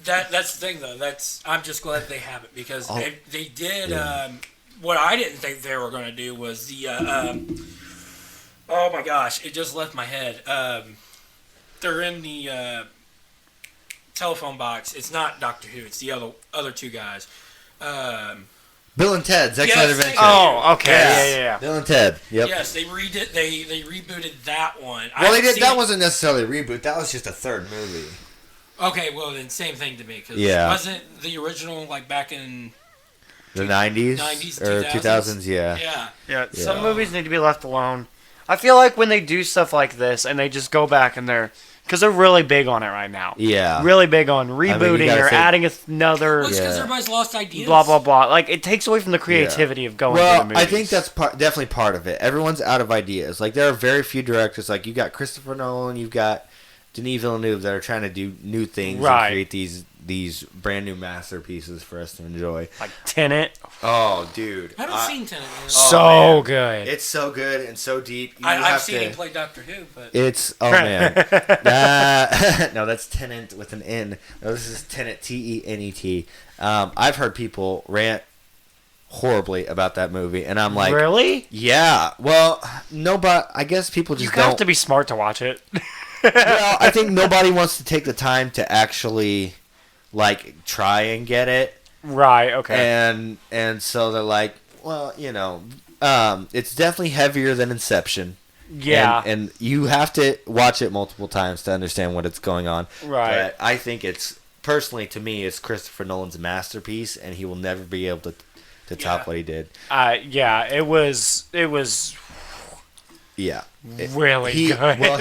that's the thing, though. I'm just glad they have it because they did. Yeah. What I didn't think they were going to do was the. Oh my gosh! It just left my head. They're in the. telephone box. It's not Doctor Who. It's the other two guys. Bill and Ted's Excellent Adventure. Oh, okay. Yeah. Bill and Ted. Yep. Yes, they redid. They rebooted that one. Well, they did. That wasn't necessarily a reboot. That was just a third movie. Okay, well then same thing to me because wasn't the original like back in the 90s or 2000s? Yeah. Some movies need to be left alone. I feel like when they do stuff like this and they just go back and because they're really big on it right now. Yeah. Really big on rebooting or adding another. Well, it's because everybody's lost ideas. Blah, blah, blah. Like, it takes away from the creativity of going to the movies. I think that's definitely part of it. Everyone's out of ideas. Like, there are very few directors. Like, you got Christopher Nolan, you've got Denis Villeneuve that are trying to do new things and create these brand new masterpieces for us to enjoy. Like Tenet. Oh, dude. I haven't seen Tenet. So good. It's so good and so deep. I've seen him play Doctor Who, but... man. No, that's Tenet with an N. No, this is Tenet, Tenet. I've heard people rant horribly about that movie, and I'm like... Really? Yeah. Well, but I guess people just don't... You have to be smart to watch it. Well, I think nobody wants to take the time to actually, like, try and get it. Right, okay. And so they're like, well, it's definitely heavier than Inception. Yeah. And you have to watch it multiple times to understand what it's going on. Right. But I think personally, to me, it's Christopher Nolan's masterpiece, and he will never be able to top what he did. It was... Yeah. Really good. Well,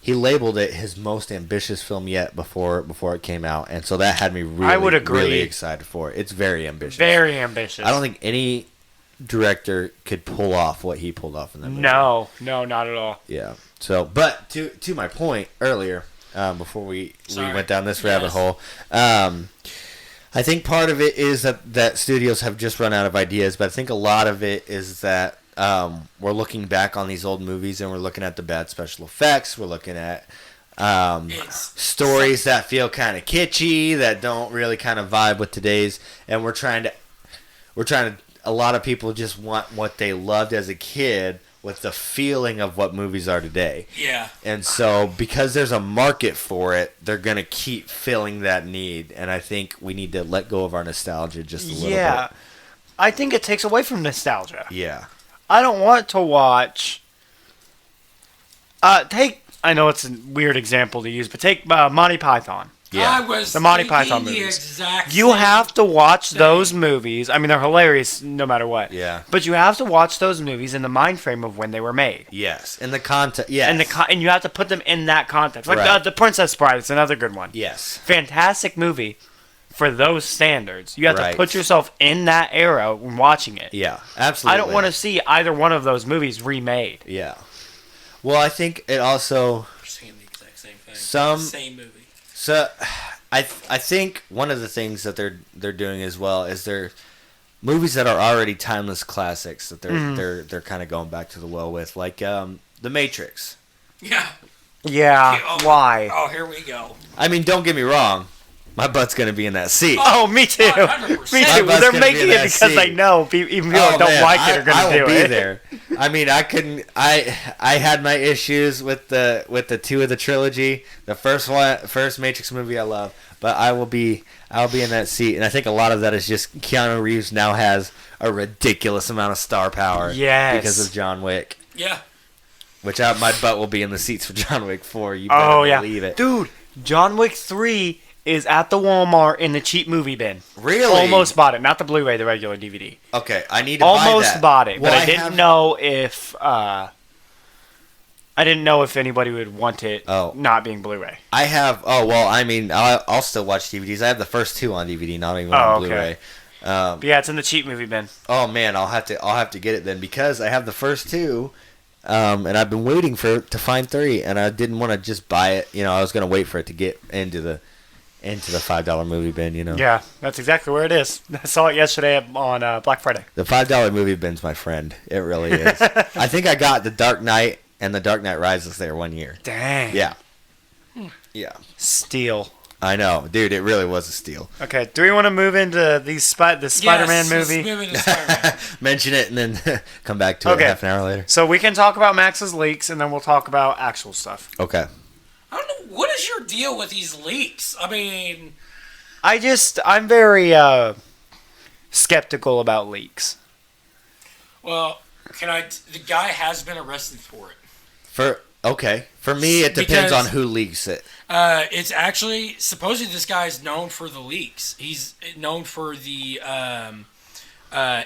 he labeled it his most ambitious film yet before it came out, and so that had me really excited for it. It's very ambitious. Very ambitious. I don't think any director could pull off what he pulled off in that movie. No, not at all. Yeah. So, but to my point earlier, before we went down this rabbit hole, I think part of it is that studios have just run out of ideas, but I think a lot of it is that we're looking back on these old movies and we're looking at the bad special effects. We're looking at stories that feel kind of kitschy, that don't really kind of vibe with today's, and we're trying to. A lot of people just want what they loved as a kid with the feeling of what movies are today. Yeah. And so because there's a market for it, they're going to keep filling that need, and I think we need to let go of our nostalgia just a little bit. Yeah. I think it takes away from nostalgia. Yeah. I don't want to watch. I know it's a weird example to use, but take Monty Python. Yeah. The Monty Python movies. You have to watch those movies. I mean, they're hilarious no matter what. Yeah. But you have to watch those movies in the mind frame of when they were made. Yes. In the context. Yes. And you have to put them in that context. Like the Princess Bride is another good one. Yes. Fantastic movie. For those standards, you have to put yourself in that era when watching it. Yeah, absolutely. I don't want to see either one of those movies remade. Yeah. Well, I think it also... We're seeing the exact same thing. Same movie. So, I think one of the things that they're doing as well is they're movies that are already timeless classics that they're kind of going back to the well with, like The Matrix. Yeah. Yeah. Why? Oh, here we go. I mean, don't get me wrong. My butt's going to be in that seat. Oh, me too. 100%. Me too. They're making it because they know even people that don't like it are going to do it. I will be there. I mean, I couldn't. I had my issues with the two of the trilogy. The first Matrix movie I love, but I'll be in that seat, and I think a lot of that is just Keanu Reeves now has a ridiculous amount of star power. Yes. Because of John Wick. Yeah. Which my butt will be in the seats for John Wick 4. You better believe it, dude. John Wick 3. Is at the Walmart in the cheap movie bin. Really? Almost bought it. Not the Blu-ray, the regular DVD. Okay, I need to buy that. Almost bought it, but I didn't know if anybody would want it not being Blu-ray. I have. Oh well, I mean, I'll still watch DVDs. I have the first two on DVD, not even on Blu-ray. But yeah, it's in the cheap movie bin. Oh man, I'll have to get it then because I have the first two. And I've been waiting to find 3, and I didn't want to just buy it. I was gonna wait for it to get into the $5 movie bin, Yeah, that's exactly where it is. I saw it yesterday on Black Friday. The $5 movie bin's my friend. It really is. I think I got The Dark Knight and The Dark Knight Rises there one year. Dang. Yeah. Yeah. Steal. I know. Dude, it really was a steal. Okay, do we want to move into the Spider-Man movie? Let's move into Spider-Man. Mention it and then come back to it half an hour later. So we can talk about Max's leaks, and then we'll talk about actual stuff. Okay. I don't know what is your deal with these leaks? I mean, I'm very skeptical about leaks. Well, the guy has been arrested for it. For me, it depends on who leaks it. It's actually supposedly this guy's known for the leaks. He's known for the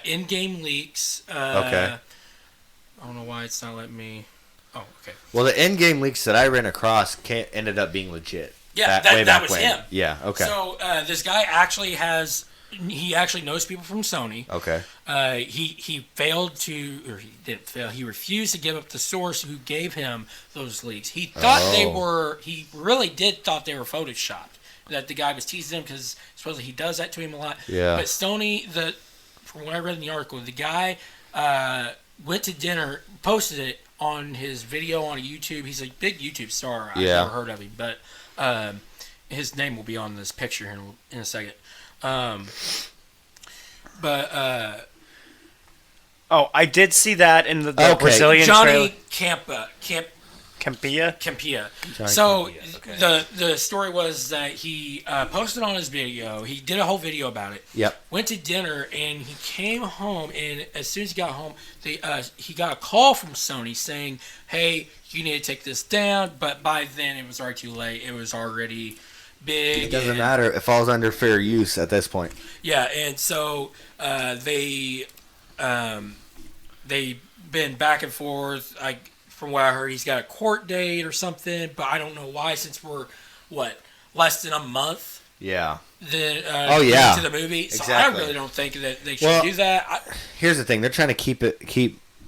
in-game leaks. Okay. I don't know why it's not letting me. Oh, okay. Well, the in-game leaks that I ran across ended up being legit. Yeah, that was him. Yeah. Okay. So this guy actually he actually knows people from Sony. Okay. He failed to, or he didn't fail. He refused to give up the source who gave him those leaks. He thought he really did thought they were photoshopped. That the guy was teasing him because supposedly he does that to him a lot. Yeah. But Sony, from what I read in the article, the guy went to dinner, posted it on his video on YouTube. He's a big YouTube star. I've never heard of him, but his name will be on this picture here in a second. I did see that in the Brazilian Johnny trailer. Campia. So the story was that he posted on his video. He did a whole video about it. Yep. Went to dinner and he came home, and as soon as he got home, he got a call from Sony saying, "Hey, you need to take this down." But by then it was already too late. It was already big. It doesn't matter. It falls under fair use at this point. Yeah, and so they've been back and forth. From what I heard, he's got a court date or something, but I don't know why. Since we're less than a month. Yeah. To the movie, so exactly. I really don't think that they should do that. Here's the thing: they're trying to keep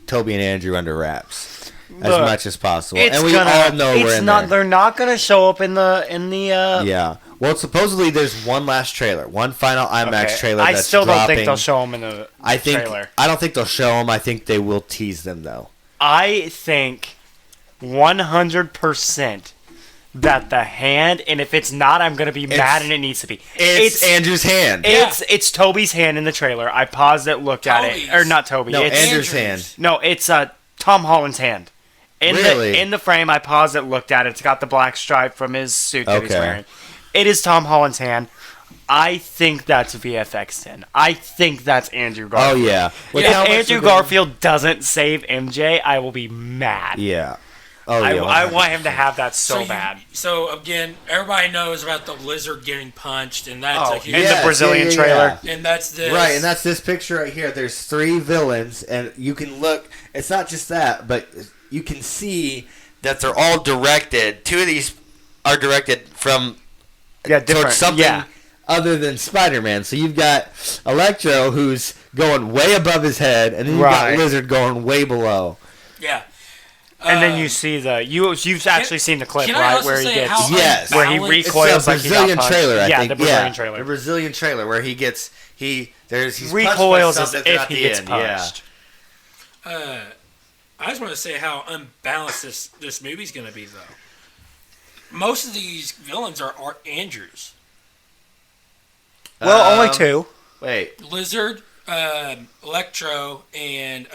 Toby and Andrew under wraps as much as possible, and we all know we're in there. They're not going to show up in the. Yeah. Well, supposedly there's one last trailer, one final IMAX trailer. I still don't think they'll show them in the trailer. I don't think they'll show them. I think they will tease them though. I think 100% that the hand, and if it's not, I'm going to be mad, and it needs to be. It's Andrew's hand. It's Toby's hand in the trailer. I paused it, looked at it. Or not Toby. No, it's Andrew's hand. No, it's Tom Holland's hand. In the frame, I paused it, looked at it. It's got the black stripe from his suit that he's wearing. It is Tom Holland's hand. I think that's VFX 10. I think that's Andrew Garfield. Oh, yeah. If Andrew Garfield doesn't save MJ, I will be mad. Yeah. Oh, yeah. I want him to have that so bad. So, again, everybody knows about the lizard getting punched, and that's a huge... in the Brazilian trailer. And that's this... Right, and that's this picture right here. There's 3 villains, and you can look... It's not just that, but you can see that they're all directed. 2 of these are directed from... towards something other than Spider-Man. So you've got Electro, who's going way above his head, and then you've got Lizard going way below. Yeah. And then you see you've actually seen the clip, right, where he gets where he recoils like he got punched. Trailer, I think. The Brazilian trailer. The Brazilian trailer where he recoils as if he gets punched. I just want to say how unbalanced this movie's going to be, though. Most of these villains are Andrews. Well, only 2. Wait. Lizard, Electro, and...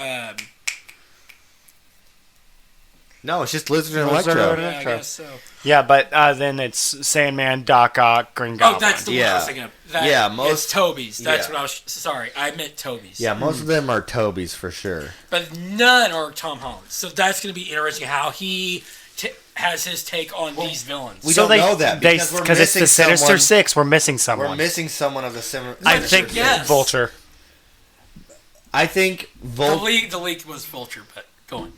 No, it's just Lizard and Electro. Yeah, I guess so. Yeah, but then it's Sandman, Doc Ock, Green Goblin. Oh, that's the one I was thinking of. It's Toby's. That's what I was... Sorry, I meant Toby's. Yeah, most of them are Toby's for sure. But none are Tom Holland. So that's going to be interesting how he... has his take on these villains. We don't know that because it's the Sinister Six. We're missing someone. We're missing someone of the similar. I think Vulture. I think the leak was Vulture, but go on.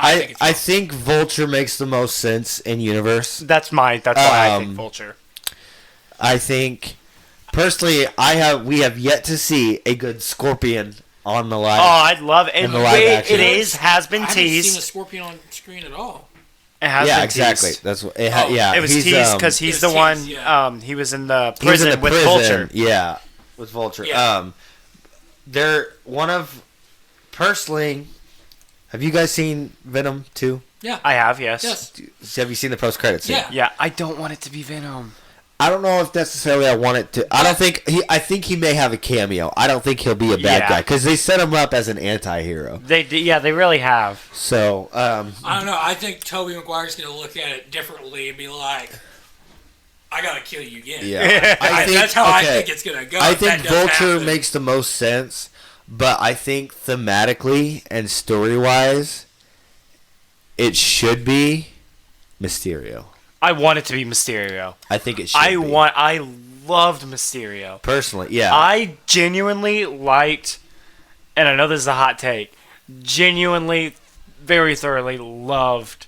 I think Vulture makes the most sense in universe. That's why I think Vulture. I think personally, we have yet to see a good Scorpion on the live. Oh, I'd love it. In the live action. Has been teased. I haven't seen a Scorpion on screen at all. It has been exactly. Teased. That's what. It was teased because he's the one. Yeah. He was in the prison with Vulture. Yeah, with Vulture. Yeah. They're one of personally. Have you guys seen Venom 2? Yeah, I have. Yes. Have you seen the post credits? Yeah. Yeah. I don't want it to be Venom. I don't know if necessarily I want it to. I think he may have a cameo. I don't think he'll be a bad guy because they set him up as an anti-hero. They really have. So I don't know. I think Tobey Maguire's going to look at it differently and be like, "I got to kill you again." Yeah, that's how I think it's going to go. I think Vulture makes the most sense, but I think thematically and story-wise, it should be Mysterio. I want it to be Mysterio. I think it should I loved Mysterio. Personally, yeah. I genuinely liked, and I know this is a hot take, genuinely, very thoroughly loved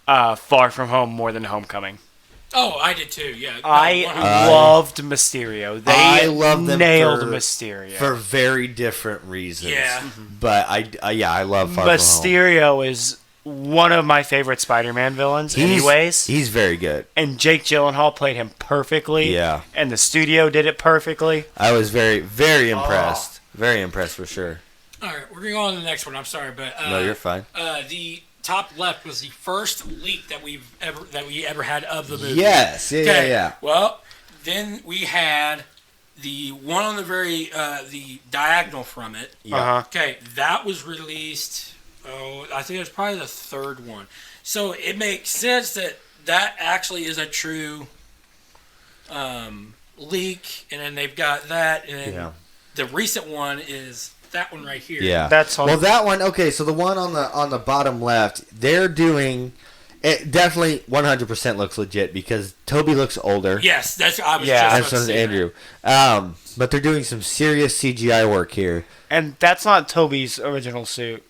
Far From Home more than Homecoming. Oh, I did too, yeah. No, I loved Mysterio. I love them nailed Mysterio. For very different reasons. Yeah. But I love Far From Home. Mysterio is one of my favorite Spider-Man villains anyways. He's very good. And Jake Gyllenhaal played him perfectly. Yeah. And the studio did it perfectly. I was very, very impressed. Very impressed for sure. All right, we're going to go on to the next one. I'm sorry, but... no, you're fine. The top left was the first leak that we ever had of the movie. Yes. Yeah. Well, then we had the one on the the diagonal from it. Yeah. Okay, that was released... Oh, I think it was probably the third one. So it makes sense that actually is a true leak, and then they've got that, and then the recent one is that one right here. Yeah, that's well, that one. Okay, so the one on the bottom left, they're doing. It definitely 100% looks legit because Toby looks older. Yes, that's I was and just so does Andrew. But they're doing some serious CGI work here, and that's not Toby's original suit.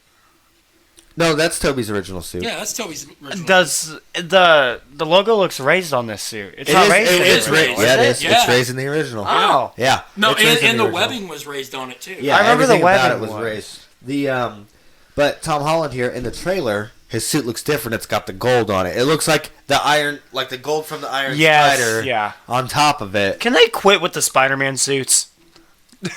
No, that's Toby's original suit. Yeah, that's Toby's original. Does the logo looks raised on this suit? It's not raised. It is raised. Yeah, it is. Yeah. It's raised in the original. Oh, yeah. No, and the webbing was raised on it too. Yeah, I remember the webbing about it was raised. But Tom Holland here in the trailer, his suit looks different. It's got the gold on it. It looks like the iron, like the gold from the Iron Spider. On top of it. Can they quit with the Spider-Man suits?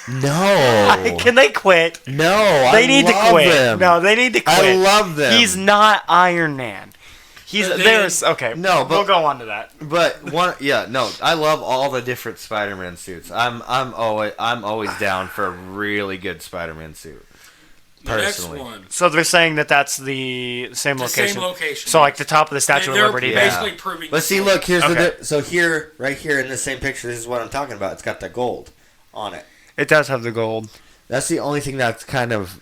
No. Can they quit? No, they need to quit. Them. No, they need to quit. I love them. He's not Iron Man. Okay. No, but we'll go on to that. But I love all the different Spider-Man suits. I'm always down for a really good Spider-Man suit. Personally. The next one. So they're saying that's the same location. Same location. So like the top of the Statue of Liberty. They're basically proving. But see, look, here's right here in the same picture. This is what I'm talking about. It's got the gold on it. It does have the gold. That's the only thing that's kind of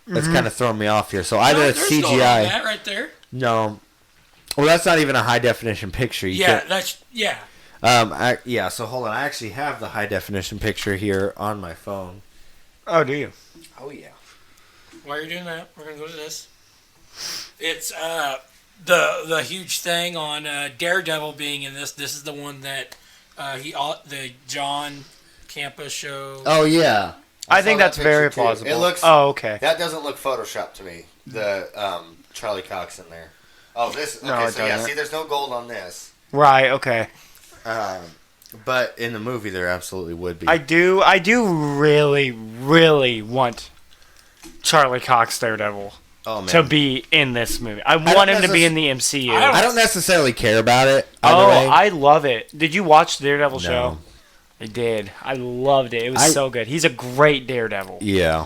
throwing me off here. So either it's CGI. Gold on that right there. No. Well, that's not even a high definition picture. So hold on. I actually have the high definition picture here on my phone. Oh, do you? Oh yeah. While you're doing that, we're gonna go to this. It's the huge thing on Daredevil being in this. This is the one that the John Campa show. Oh yeah. I think that's very plausible. It looks. Oh okay. That doesn't look photoshopped to me. The Charlie Cox in there. Oh, this. Okay, no, so see, there's no gold on this. Right. Okay. But in the movie, there absolutely would be. I do really, really want Charlie Cox Daredevil to be in this movie. I want him to be in the MCU. I don't necessarily care about it. I love it. Did you watch the Daredevil show? I did. I loved it. It was so good. He's a great Daredevil. Yeah.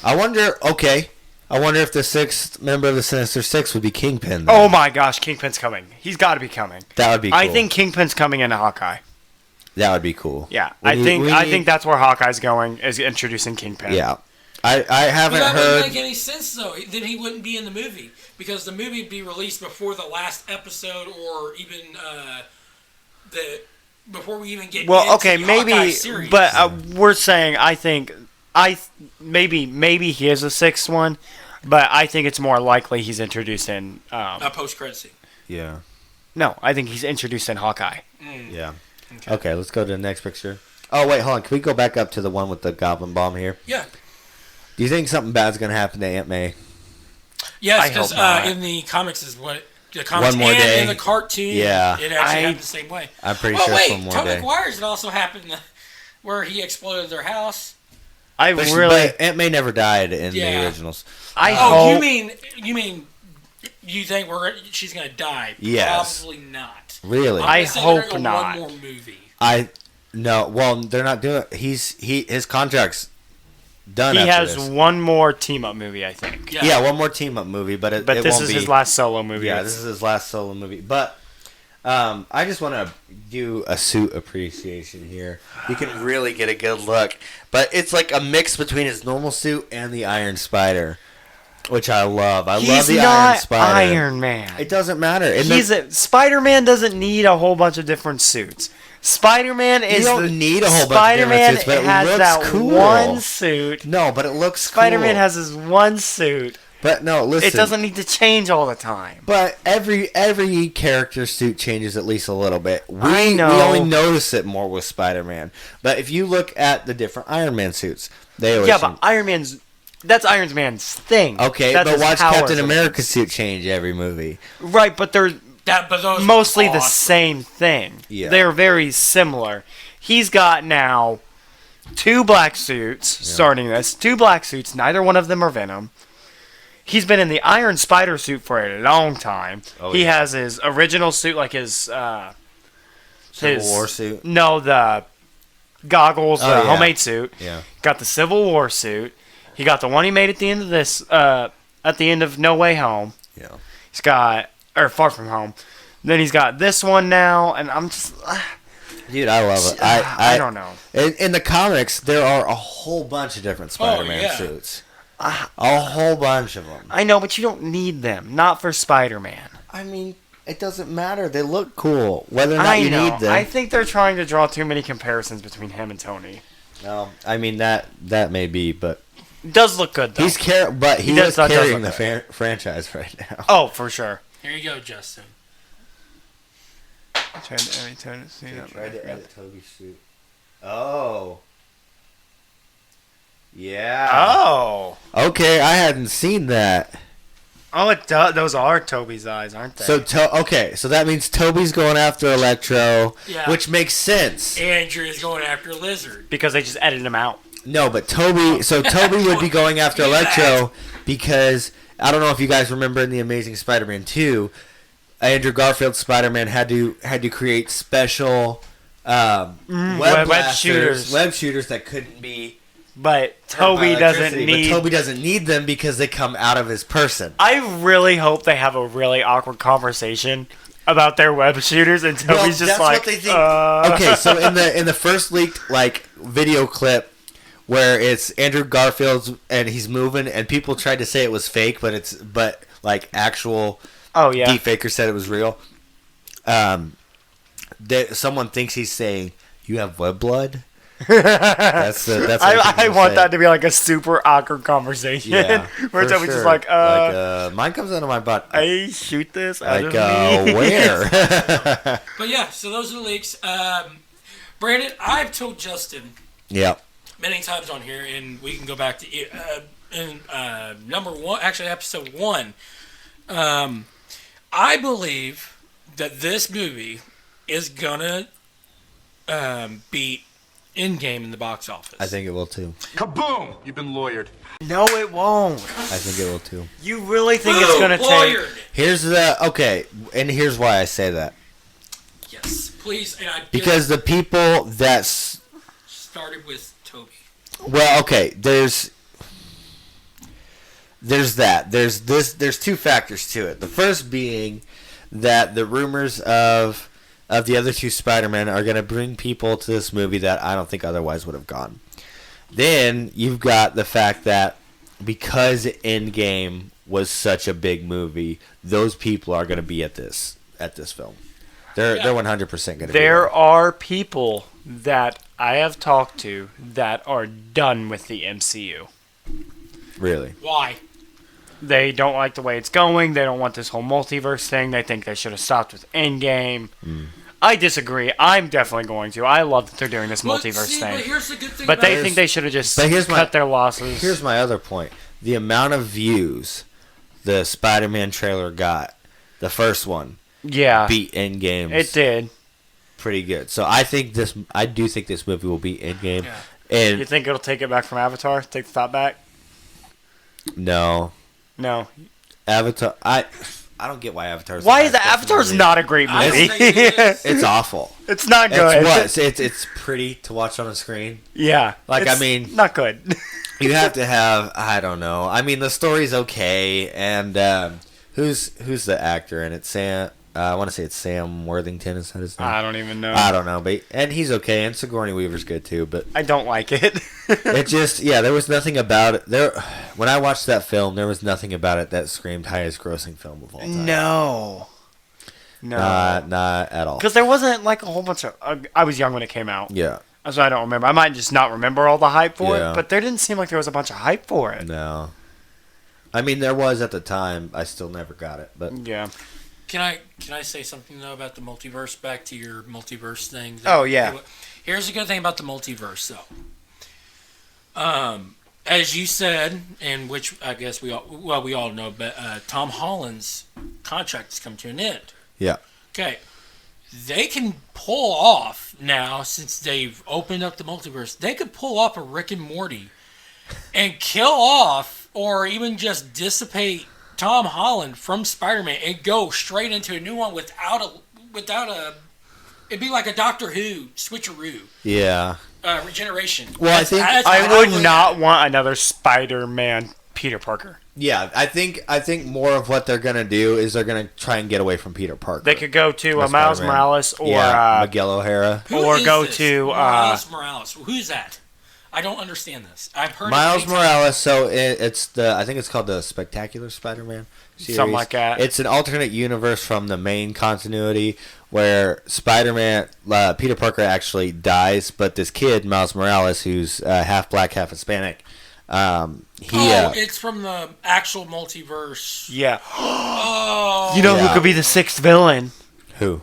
I wonder if the sixth member of the Sinister Six would be Kingpin. Then. Oh my gosh, Kingpin's coming. He's got to be coming. That would be cool. I think Kingpin's coming into Hawkeye. That would be cool. Yeah, I think that's where Hawkeye's going, is introducing Kingpin. Yeah. I haven't heard... That wouldn't make any sense, though. Then he wouldn't be in the movie. Because the movie would be released before the last episode or even before we even get into the Hawkeye series. But we're saying, I think... maybe he is the sixth one, but I think it's more likely he's introduced in... a post-credit scene. Yeah. No, I think he's introduced in Hawkeye. Yeah. Okay, let's go to the next picture. Oh, wait, hold on. Can we go back up to the one with the goblin bomb here? Yeah. Do you think something bad's going to happen to Aunt May? Yes, because in the comics is what... The comics One More Day. In the cartoon, it actually happened the same way. I'm pretty sure it's One More Day. Tobey Maguire's it also happened where he exploded their house. But Aunt May never died in the originals. You mean You think she's gonna die? Yes. Probably not. Really? I hope not. One more movie. No. Well, they're not doing. His contract's done. He after has this. one more team up movie, I think. Yeah, one more team up movie, but this is his last solo movie. Yeah, this is his last solo movie. But I just want to do a suit appreciation here. You can really get a good look, but it's like a mix between his normal suit and the Iron Spider. Which I love. I love the Iron Spider. He's not Iron Man. It doesn't matter. Spider-Man doesn't need a whole bunch of different suits. Spider-Man is. You don't need a whole bunch of different suits, but it has looks that cool. one suit. No, but it looks Spider-Man cool. has his one suit. But no, listen. It doesn't need to change all the time. But every character's suit changes at least a little bit. I know. We only notice it more with Spider-Man. But if you look at the different Iron Man suits, they always but that's Iron Man's thing. Okay, that's but watch Captain America's suit change every movie. Right, but they're mostly the same thing. Yeah. They're very similar. He's got now 2 black suits, starting this. 2 black suits, neither one of them are Venom. He's been in the Iron Spider suit for a long time. He has his original suit, like his Civil War suit? No, the goggles, the homemade suit. Yeah. Got the Civil War suit. He got the one he made at the end of this, at the end of No Way Home. Yeah. He's got, or Far From Home. Then he's got this one now, and I'm just... Dude, I love it. I don't know. In the comics, there are a whole bunch of different Spider-Man suits. A whole bunch of them. I know, but you don't need them. Not for Spider-Man. I mean, it doesn't matter. They look cool. Whether or not you need them. I think they're trying to draw too many comparisons between him and Tony. No, I mean, that may be, but... It does look good, though. He is carrying the franchise right now. Oh, for sure. Here you go, Justin. I tried to see that. Tried to edit Toby's suit. Oh. Yeah. Oh. Okay, I hadn't seen that. Oh, it does. Those are Toby's eyes, aren't they? So that means Toby's going after Electro, which makes sense. Andrew is going after Lizard. Because they just edited him out. No, but Toby would be going after Electro because I don't know if you guys remember in the Amazing Spider-Man 2, Andrew Garfield's Spider-Man had to create special web shooters that couldn't be. But Toby doesn't need them because they come out of his person. I really hope they have a really awkward conversation about their web shooters, and Toby's just like, what they think. Okay, so in the first leaked video clip where it's Andrew Garfield and he's moving, and people tried to say it was fake, but actual deep faker said it was real. Someone thinks he's saying, "You have web blood." That's I want that to be like a super awkward conversation. Yeah, where Toby's just like, mine comes out of my butt. I shoot this out of me. Where? But yeah, so those are the leaks. Brandon, I've told Justin. Yeah. Many times on here, and we can go back to number 1, actually episode 1. I believe that this movie is gonna beat Endgame in the box office. I think it will too. Kaboom! You've been lawyered. No, it won't. I think it will too. You really think it's gonna take? Here's and here's why I say that. Yes, please. Because the people that started with Toby. Well, okay. There's that. There's 2 factors to it. The first being that the rumors of the other 2 Spider-Men are going to bring people to this movie that I don't think otherwise would have gone. Then you've got the fact that because Endgame was such a big movie, those people are going to be at this film. They're 100% going to be there are people that I have talked to that are done with the MCU. Really? Why? They don't like the way it's going. They don't want this whole multiverse thing. They think they should have stopped with Endgame. I disagree. I'm definitely going to. I love that they're doing this multiverse thing. But here's the good thing. But they think they should have just cut their losses. Here's my other point. The amount of views the Spider-Man trailer got, the first one, beat Endgame. It did. Pretty good. So I do think this movie will beat Endgame. Yeah. And you think it'll take it back from Avatar? Take the thought back? No. No. Avatar. I don't get why Avatar's. Why is Avatar's not a great movie? It's awful. It's not good. It's pretty to watch on a screen. Yeah. I mean, not good. You have to have. I don't know. I mean, the story's okay, and who's the actor in it? I want to say it's Sam Worthington. Is that his name? I don't even know. I don't know, and he's okay, and Sigourney Weaver's good too. But I don't like it. It just, there was nothing about it. When I watched that film, there was nothing about it that screamed highest grossing film of all time. No, not at all. Because there wasn't like a whole bunch of. I was young when it came out. Yeah. So I don't remember. I might just not remember all the hype for it, but there didn't seem like there was a bunch of hype for it. No. I mean, there was at the time. I still never got it, but yeah. Can I say something though about the multiverse? Back to your multiverse thing. Oh yeah. Here's the good thing about the multiverse, though. As you said, and which I guess we all know, but Tom Holland's contract has come to an end. Yeah. Okay. They can pull off now, since they've opened up the multiverse. They could pull off a Rick and Morty, and kill off, or even just dissipate Tom Holland from Spider-Man and go straight into a new one without a. It'd be like a Doctor Who switcheroo. Yeah. Regeneration. Well, I would not want another Spider-Man Peter Parker. Yeah, I think more of what they're gonna do is they're gonna try and get away from Peter Parker. They could go to Miles Morales or Miguel O'Hara, Miles Morales. Who's that? I don't understand this. I've heard Miles Morales. So it's I think it's called the Spectacular Spider-Man series. Something like that. It's an alternate universe from the main continuity where Spider-Man, Peter Parker actually dies, but this kid, Miles Morales, who's half black, half Hispanic, it's from the actual multiverse. Yeah. Oh. You know who could be the sixth villain? Who?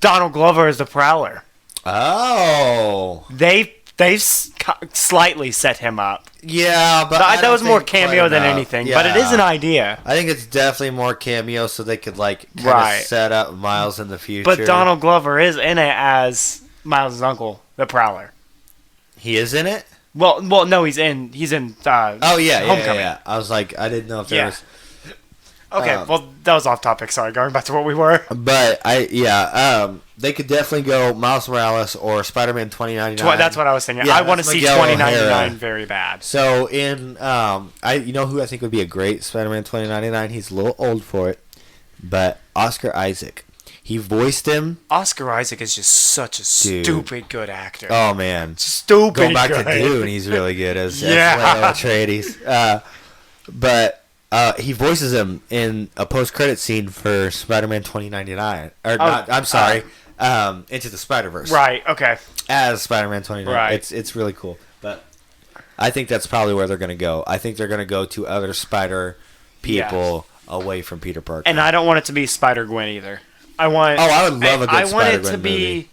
Donald Glover is the Prowler. Oh. They've slightly set him up. Yeah, but that was more cameo than anything. Yeah. But it is an idea. I think it's definitely more cameo, so they could kind of set up Miles in the future. But Donald Glover is in it as Miles' uncle, the Prowler. He is in it? Well, no, he's in. Homecoming. Yeah. I was like, I didn't know if there was. Okay, well, that was off topic. Sorry, going back to what we were. But they could definitely go Miles Morales or Spider-Man 2099. That's what I was thinking. I want to see 2099 very bad. So you know who I think would be a great Spider-Man 2099? He's a little old for it, but Oscar Isaac. He voiced him. Oscar Isaac is just such a stupid good actor. Oh man, stupid. Going back to Dune, he's really good as Atreides. But. He voices him in a post-credit scene for Spider-Man 2099. I'm sorry, Into the Spider-Verse. Right, okay. As Spider-Man 2099. Right. It's really cool. But I think that's probably where they're going to go. I think they're going to go to other Spider people away from Peter Parker. And I don't want it to be Spider-Gwen either. I would love a good Spider-Gwen I want it to movie. be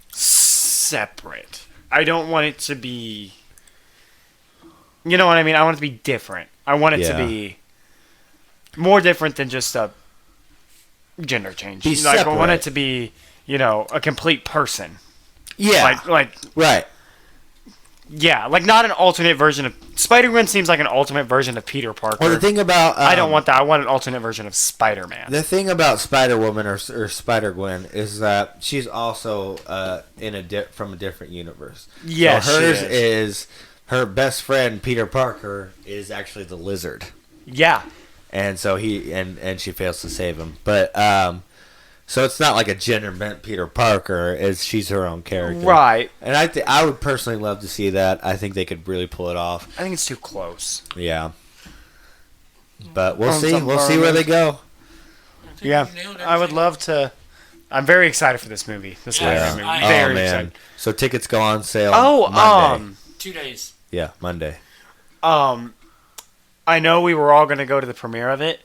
separate. I don't want it to be... You know what I mean? I want it to be different. I want it to be... more different than just a gender change. I want it to be, a complete person. Yeah. Right. Yeah, not an alternate version of... Spider-Gwen seems like an ultimate version of Peter Parker. Well, the thing about... I don't want that. I want an alternate version of Spider-Man. The thing about Spider-Woman or Spider-Gwen is that she's also from a different universe. Yes, so hers is... Her best friend, Peter Parker, is actually the Lizard. Yeah. And so she fails to save him. But so it's not like a gender bent Peter Parker. She's her own character, right? And I would personally love to see that. I think they could really pull it off. I think it's too close. Yeah, but we'll see. We'll see where they go. Yeah, I would love to. I'm very excited for this movie. Spider-Man movie. Very excited. So tickets go on sale. Monday. 2 days. Yeah, Monday. I know we were all going to go to the premiere of it.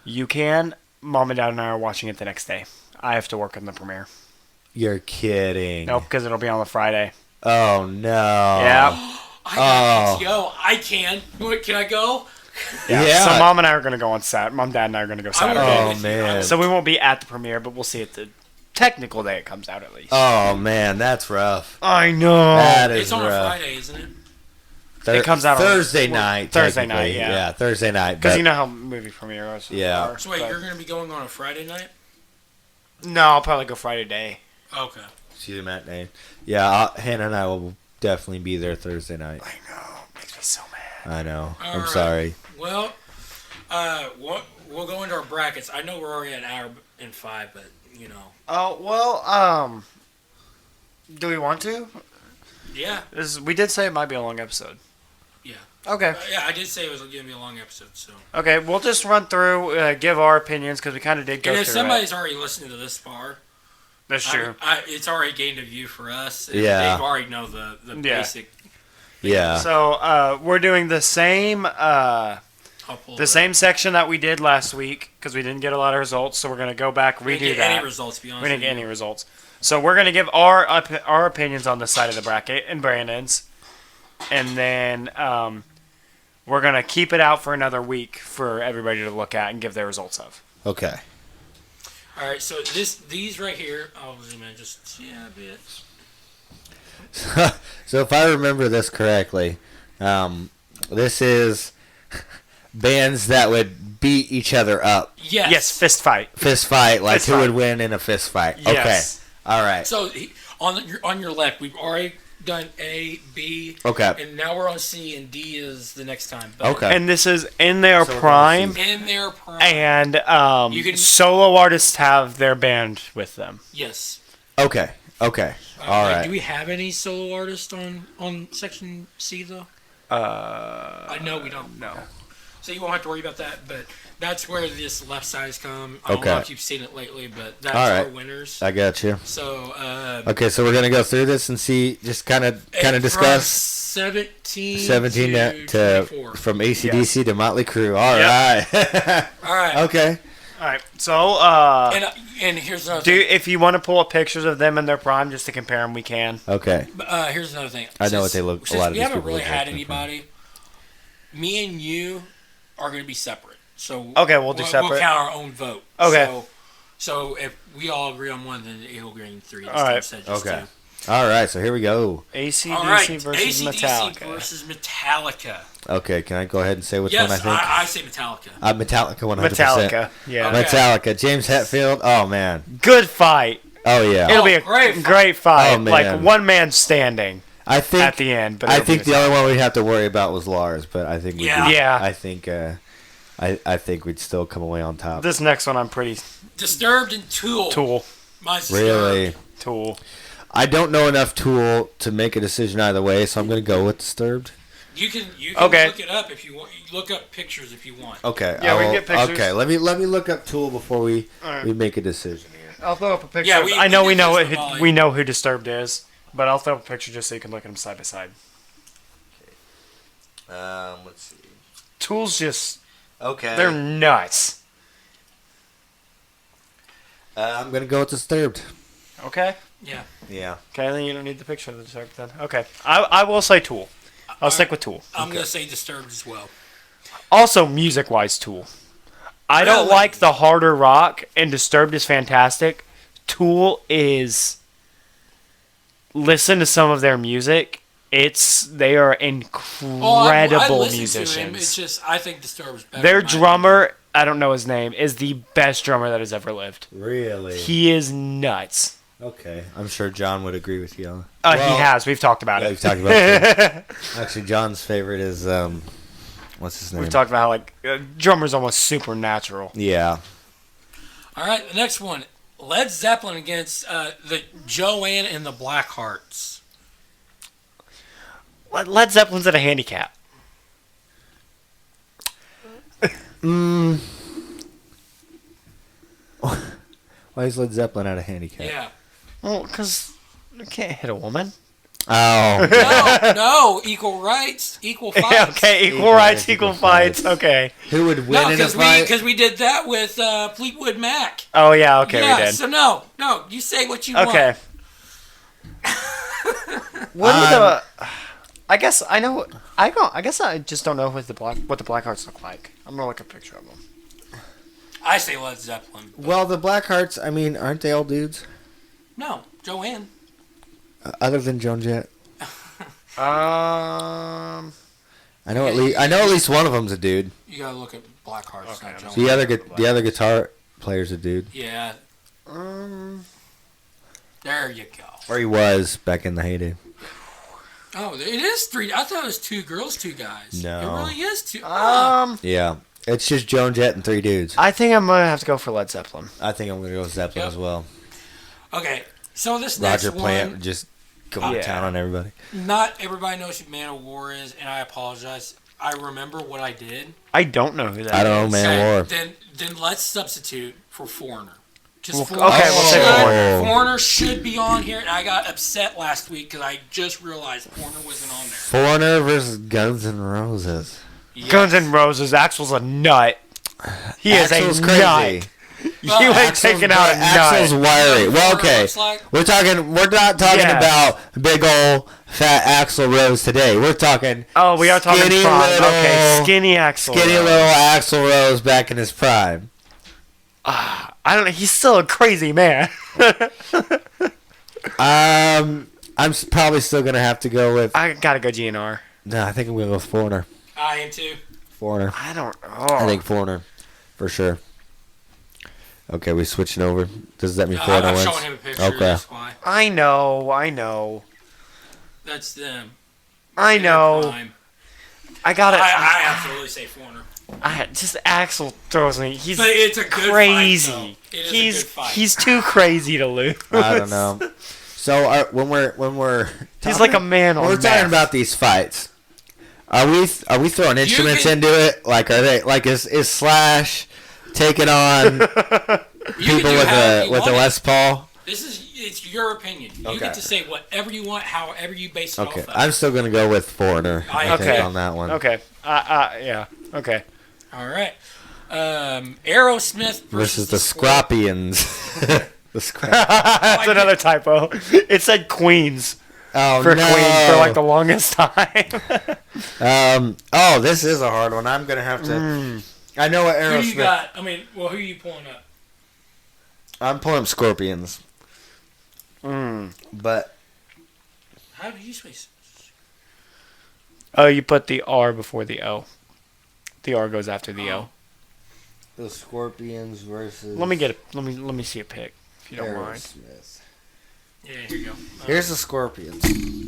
You can. Mom and Dad and I are watching it the next day. I have to work on the premiere. You're kidding. Nope, because it'll be on the Friday. Oh, no. Yeah. I got PTO. I can. Can I go? Yeah. So Mom and I are going to go on Saturday. Mom, Dad, and I are going to go Saturday. Oh, man. So we won't be at the premiere, but we'll see it the technical day it comes out at least. Oh, man. That's rough. I know. That is it's on rough. a Friday, isn't it? It comes out Thursday night. Thursday night, yeah, Thursday night. Because you know how movie premieres are. So wait, you're going to be going on a Friday night? No, I'll probably go Friday day. Okay. See the matinee. Yeah, Hannah and I will definitely be there Thursday night. I know. Makes me so mad. I know. All I'm right. sorry. Well, we'll go into our brackets. I know we're already at an hour and 5, but, you know. Oh, well, do we want to? Yeah. We did say it might be a long episode. Yeah. Okay. Yeah, I did say it was going to be a long episode, so. Okay, we'll just run through, give our opinions, because we kind of did go through And if somebody's already listening to this far, that's true. It's already gained a view for us. Yeah. They've already know the basic. Yeah. So, we're doing the same section that we did last week, because we didn't get a lot of results, so we're going to go back, redo that. We didn't get any results, to be honest. We didn't get any results. So we're going to give our opinions on this side of the bracket and Brandon's. And then we're going to keep it out for another week for everybody to look at and give their results of. Okay. All right, so these right here, I'll zoom in just a bit. So if I remember this correctly, this is bands that would beat each other up. Yes. Yes, fist fight. Fist fight, like Fist who fight. would win in a fist fight. Yes. Okay. All right. So on your left, we've already done A, B, Okay. and now we're on C, and D is the next time. But Okay. And this is in their So we're prime. gonna in their prime. And You can- solo artists have their band with them. Yes. Okay. Okay. All right. Do we have any solo artists on section C though? I know we don't. No. So you won't have to worry about that, but that's where this left side's come. I don't know Okay. if you've seen it lately, but that's All right. our winners. I got you. So Okay, so we're gonna go through this and see, just kind of from discuss 17 to 24. from AC/DC to Motley Crue. All Yep. right. All right. Okay. All right. So, And here's another thing. if you want to pull up pictures of them in their prime just to compare them, we can. Okay. Here's another thing. I know what they look. A Since lot of we these haven't people really look had like. anybody, me and you are going to be separate. So Okay, we'll do We'll separate. count our own vote. Okay. So if we all agree on one, then it'll gain 3. All right. Instead of just Okay. 2. All right. So here we go. AC/DC All right. versus AC/DC Metallica. versus Metallica. Okay. Can I go ahead and say which Yes, one I think? I say Metallica. Metallica 100%. Metallica. Yeah. Okay. Metallica. James Hetfield. Oh man. Good fight. Oh yeah. It'll be a great great fight. Oh, man. Like one man standing I think at the end. But I it'll be think a the only one we'd have to worry about was Lars, but I think we Yeah. Yeah. I think I think we'd still come away on top. This next one, I'm pretty Disturbed and Tool. Tool. Mine's Really. Disturbed. Tool. I don't know enough Tool to make a decision either way, so I'm going to go with Disturbed. You can Okay. look it up if you want. You look up pictures if you want. Okay. Yeah, we can will- get pictures. Okay, let me look up Tool before we Alright. we make a decision here. I'll throw up a picture. Yeah, of- we I know did we know this with Molly. we know who Disturbed is, but I'll throw up a picture just so you can look at them side by side. Let's see. Tool's just Okay. they're nuts. I'm going to go with Disturbed. Okay. Yeah. Yeah. Okay, then you don't need the picture of the Disturbed then. Okay. I will say Tool. I'll stick with Tool. I'm gonna say Disturbed as well. Also, music-wise, Tool. I don't Really? like the harder rock, and Disturbed is fantastic. Tool is... Listen to some of their music. They are incredible I listen to him. musicians. It's just I think Disturbed's better. Their in my drummer, I don't know his name, is the best drummer that has ever lived. Really? He is nuts. Okay. I'm sure John would agree with you. He has. We've talked about Yeah, it. we've talked about it. Actually, John's favorite is what's his name? We've talked about how drummer's almost supernatural. Yeah. All right, the next one, Led Zeppelin against the Joanne and the Blackhearts. Led Zeppelin's at a handicap. Why is Led Zeppelin at a handicap? Yeah. Well, because you can't hit a woman. Oh. No, equal rights, equal fights. Okay, equal rights, equal fights. Okay. Who would win No, in a because fight? we did that with Fleetwood Mac. Oh yeah, okay, yeah, we did. so no, you say what you Okay. What are the? I guess I know. I guess I just don't know what the Blackhearts look like. I'm gonna look a picture of them. I say Led Zeppelin. Well, the Blackhearts, I mean, aren't they all dudes? No, Joanne. Other than Joan Jett? I know at least one of them's a dude. You gotta look at Blackheart's not John. The other guitar player's a dude. Yeah. There you go. Or he was back in the heyday. Oh, it is 3. I thought it was 2 girls, 2 guys. No. It really is 2. Yeah. It's just Joan Jett and 3 dudes. I think I'm gonna have to go for Led Zeppelin. I think I'm gonna go with Zeppelin as well. Okay, so this Roger next Plant one, just going to town on everybody. Not everybody knows who Man of War is, and I apologize. I remember what I did. I don't know who that is. I don't know Man of War. Then let's substitute for Foreigner. We'll take Foreigner. Foreigner should be on here, and I got upset last week because I just realized Foreigner wasn't on there. Foreigner versus Guns N' Roses. Yes. Guns N' Roses. Axl's a nut. He Axl's is a crazy. Nut. You ain't taking out a nut. Axl's wiry. Well, okay. We're not talking about big old fat Axl Rose today. We're talking. Oh, we are talking prime. Okay, skinny Axl. Skinny little Axl Rose back in his prime. I don't know. He's still a crazy man. I'm probably still gonna have to go with. I gotta go GNR. No, I think I'm gonna go with Foreigner. I am too. Foreigner. I don't. I think Foreigner, for sure. Okay, we switching over. Does that mean Foreigner wins? I'm showing him a picture. Okay. That's why. I know. That's them. I know. I gotta. I absolutely say Foreigner. Just Axl throws me. He's it's a good crazy. Fight, it is a good fight. He's too crazy to lose. I don't know. So when we're he's like a man on. We're talking about these fights. Are we throwing instruments into it? Like is Slash taking on people with a Les Paul? It's your opinion. You get to say whatever you want, however you base it off of. I'm still gonna go with Foreigner. I think on that one. Okay. Yeah. Okay. All right. Aerosmith versus the Scropians. That's another typo. It said Queens. Oh, for no. Queen for like the longest time. This is a hard one. I'm gonna have to. I know what Aerosmith. Who you got? I mean, who are you pulling up? I'm pulling up Scorpions. But how do you space? Oh, you put the R before the O. The R goes after the O. The Scorpions versus. Let me see a pic, if you don't mind. Yeah, here you go. Here's the Scorpions.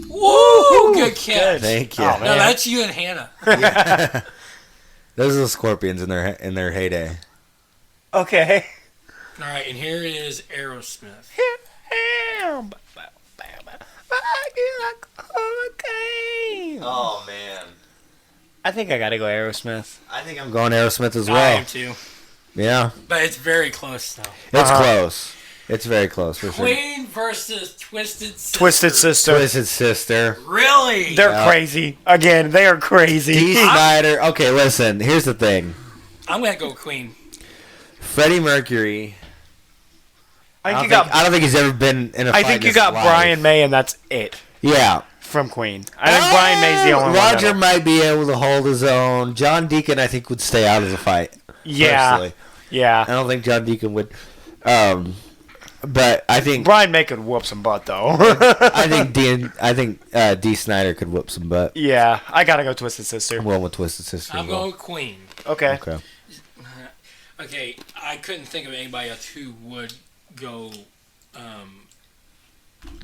Woo! Good catch. Thank you. Oh, no, that's you and Hannah. Yeah. Those are the Scorpions in their heyday. Okay. All right, and here is Aerosmith. Oh man. I think I gotta go Aerosmith. I think I'm going Aerosmith as well. I am too. Yeah. But it's very close though. It's close. It's very close for sure. Queen versus Twisted Sister. Twisted Sister. Really? They're crazy. Again, they are crazy. Dee Snider. Okay, listen. Here's the thing. I'm gonna go Queen. Freddie Mercury. I don't think he's ever been in a fight. I think you got Brian May, and that's it. Yeah. From Queen. I think Brian May's the only one. Roger might be able to hold his own. John Deacon, I think, would stay out of the fight. Yeah. Personally. Yeah. I don't think John Deacon would. But I think Brian May could whoop some butt, though. I think Dee Snider could whoop some butt. Yeah, I gotta go Twisted Sister. I'm going with Twisted Sister. I'm going Queen. Okay. Okay, I couldn't think of anybody else who would go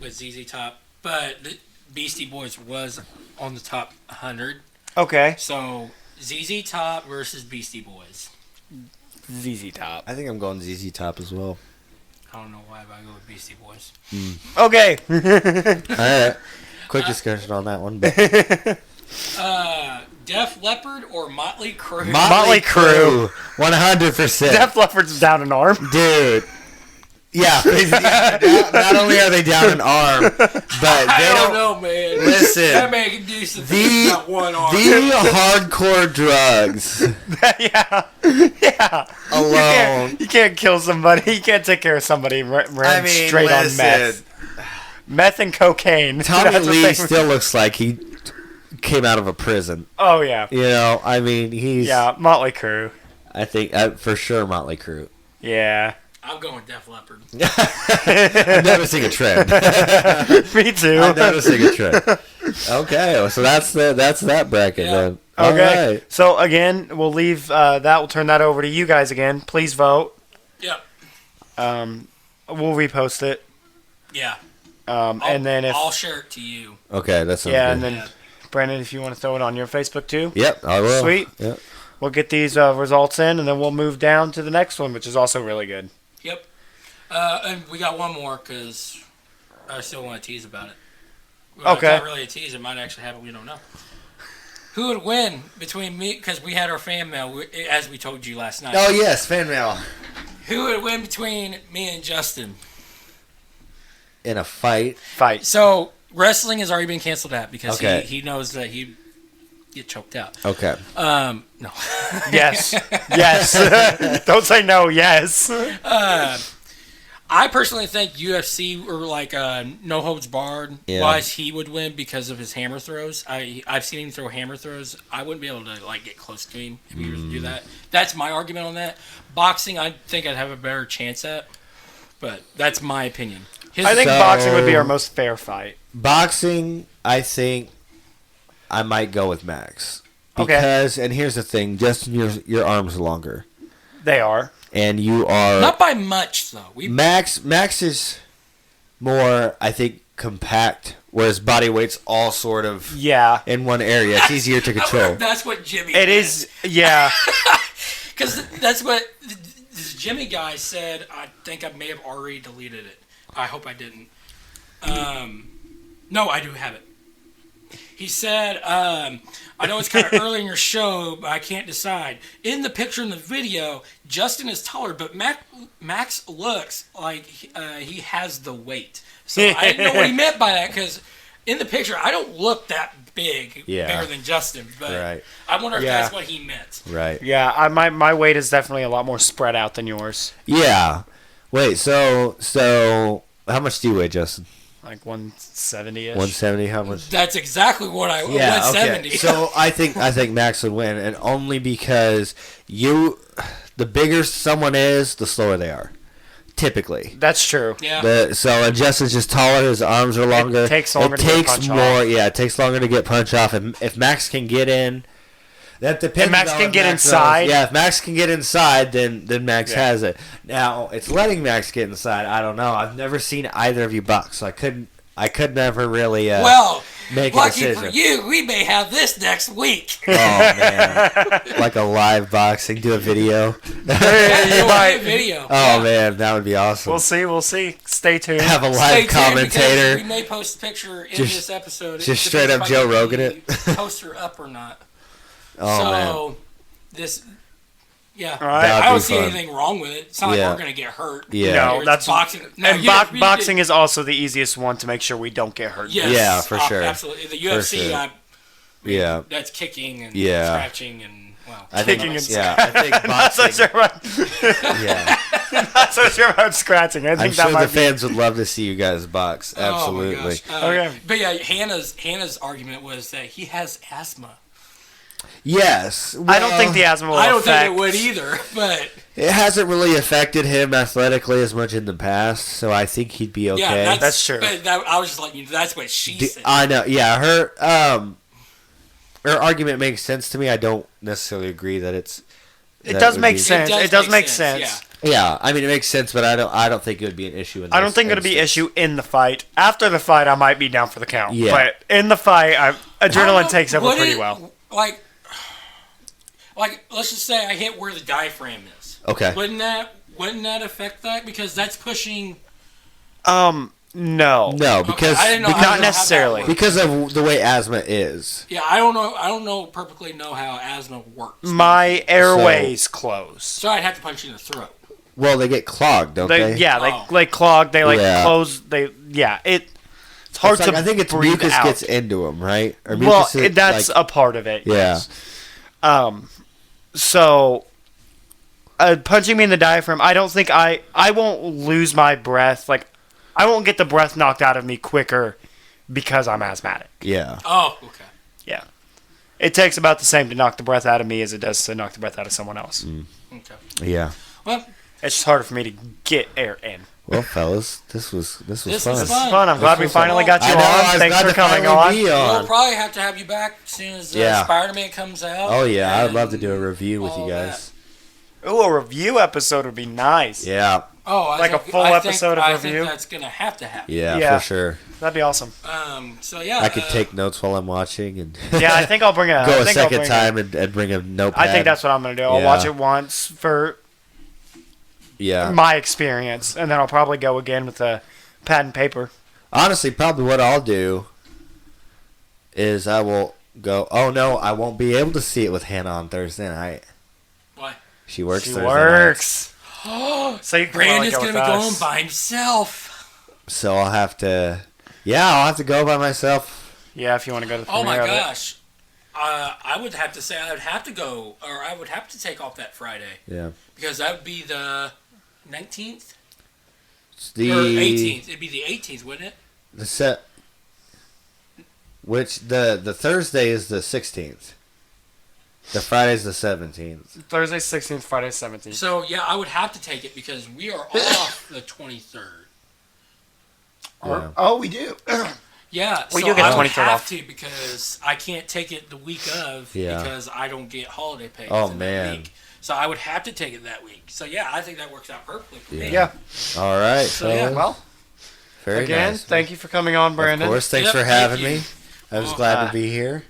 with ZZ Top, but the Beastie Boys was on the top 100. Okay. So ZZ Top versus Beastie Boys. ZZ Top. I think I'm going ZZ Top as well. I don't know why, but I go with Beastie Boys. Okay. All right. Quick discussion on that one. But. Def Leppard or Motley Crue? Motley Crue. 100%. Def Leppard's down an arm. Dude. Yeah. Not only are they down an arm, but I don't know, man. Listen. That man can do some things without one arm. The hardcore drugs. Yeah. Alone. You can't kill somebody. You can't take care of somebody straight on meth. Meth and cocaine. Tommy Lee still looks like he came out of a prison. Oh, yeah. You know, I mean, he's... Yeah, Motley Crue. I think, for sure, Motley Crue. Yeah. I'm going Def Leppard. I'm noticing a trend. Me too. I'm noticing a trend. Okay, so that's that bracket then. Okay. Right. So again, we'll leave that. We'll turn that over to you guys again. Please vote. Yep. We'll repost it. Yeah. And then I'll share it to you. Okay, that's good. And then Brandon, if you want to throw it on your Facebook too. Yep, I will. Sweet. Yep. We'll get these results in, and then we'll move down to the next one, which is also really good. Yep. And we got one more because I still want to tease about it. Well, okay. It's not really a tease. It might actually happen. We don't know. Who would win between me? Because we had our fan mail, as we told you last night. Oh, yes, fan mail. Who would win between me and Justin? In a fight. So, wrestling has already been canceled out because he knows that he'd get choked out. Okay. No. Yes. Yes. Don't say no, yes. I personally think UFC or like No Holds Barred wise he would win because of his hammer throws. I've seen him throw hammer throws. I wouldn't be able to like get close to him if he were to do that. That's my argument on that. Boxing, I think I'd have a better chance at, but that's my opinion. I think boxing would be our most fair fight. Boxing, I think I might go with Max because, and here's the thing, Justin, your arms are longer. They are. And you are not by much though. Max is more, I think, compact, whereas body weight's all sort of in one area. It's easier to control. That's what Jimmy. It is, yeah. Because that's what this Jimmy guy said. I think I may have already deleted it. I hope I didn't. No, I do have it. He said, I know it's kind of early in your show, but I can't decide. In the picture in the video, Justin is taller, but Max looks like he has the weight. So I didn't know what he meant by that, because in the picture, I don't look that bigger than Justin. But I wonder if that's what he meant. Right. Yeah, my weight is definitely a lot more spread out than yours. Yeah. Wait, so how much do you weigh, Justin? Like 170-ish. 170, how much? That's exactly what I 170. Okay. So I think Max would win, and only because the bigger someone is, the slower they are. Typically. That's true. Yeah. And Justin's just taller, his arms are longer. It takes longer to get punch off. Yeah, it takes longer to get punch off. And if Max can get in, that depends. If Max can get inside. Yeah, if Max can get inside, then Max has it. Now, it's letting Max get inside. I don't know. I've never seen either of you box, so I could never really make a decision. Lucky for you, we may have this next week. Oh, man. Like a live boxing, do a video. Video. Oh, man, that would be awesome. We'll see. Stay tuned. Have a live commentator. We may post a picture in this episode. Just straight up Joe Rogan it. Poster up or not. Oh, man. Yeah. All right. I don't see anything wrong with it. It's not like we're going to get hurt. Yeah. No, that's boxing. Boxing is also the easiest one to make sure we don't get hurt. Yes. Yeah, for sure. Absolutely. The UFC, sure. that's kicking and scratching and kicking and scratching. I think boxing. Not so sure about scratching. I think I'm sure the fans would love to see you guys box. Absolutely. Okay. But yeah, Hannah's argument was that he has asthma. Yes. Well, I don't think the asthma will I don't affect. think it would either, but it hasn't really affected him athletically as much in the past, so I think he'd be okay. Yeah, that's true. But I was just letting you know, that's what she said. I know. Yeah, her argument makes sense to me. I don't necessarily agree that it does make sense. It does make sense. Yeah, I mean it makes sense, but I don't think it would be an issue. I don't think it would be an issue in the fight. After the fight, I might be down for the count. Yeah. But in the fight, adrenaline takes over pretty well. Like, let's just say I hit where the diaphragm is. Okay. Wouldn't that affect that? Because that's pushing. No. No, because I didn't know not necessarily because of the way asthma is. Yeah, I don't perfectly know how asthma works. My airways close. So I'd have to punch you in the throat. Well, they get clogged, don't they? Yeah, they clog. They close. It's hard to. I think it's breathe mucus out. gets into them, right? Or mucus mucus that's a part of it. Yeah. Yes. So, punching me in the diaphragm, I don't think I won't lose my breath. Like, I won't get the breath knocked out of me quicker because I'm asthmatic. Yeah. Oh, okay. Yeah. It takes about the same to knock the breath out of me as it does to knock the breath out of someone else. Mm. Okay. Yeah. Well, It's just harder for me to get air in. Well, fellas, this was fun. This was fun. I'm glad we finally got you on. Thanks for coming on. We'll probably have to have you back as soon as Spider-Man comes out. Oh, yeah. I'd love to do a review with you guys. Ooh, a review episode would be nice. Yeah. Oh, a full episode of review? I think that's going to happen. Yeah, for sure. That'd be awesome. I could take notes while I'm watching. And yeah, I think I'll bring a... Go a second time and bring a notepad. I think that's what I'm going to do. I'll watch it once for... my experience, and then I'll probably go again with a pad and paper. Honestly, probably what I'll do is I will go, oh no, I won't be able to see it with Hannah on Thursday night. Why? She works Thursday nights. So Brandon's going to be going by himself. So I'll have to, I'll have to go by myself. Yeah, if you want to go to the premiere. Oh my gosh. I would have to say I would have to go, or I would have to take off that Friday. Yeah. Because that would be the 19th? Or 18th. It'd be the 18th, wouldn't it? The Thursday is the 16th. The Friday's the 17th. Thursday 16th, Friday 17th. So, yeah, I would have to take it because we are off the 23rd. Oh, we do. Yeah, we so do get I would 23rd have off. to because I can't take it the week of because I don't get holiday pay. Oh, man. Week. So I would have to take it that week. So, yeah, I think that works out perfectly for me. Yeah. All right. So, yeah. Well, very again, nice. Thank you for coming on, Brandon. Of course, thanks for having me. I was glad to be here.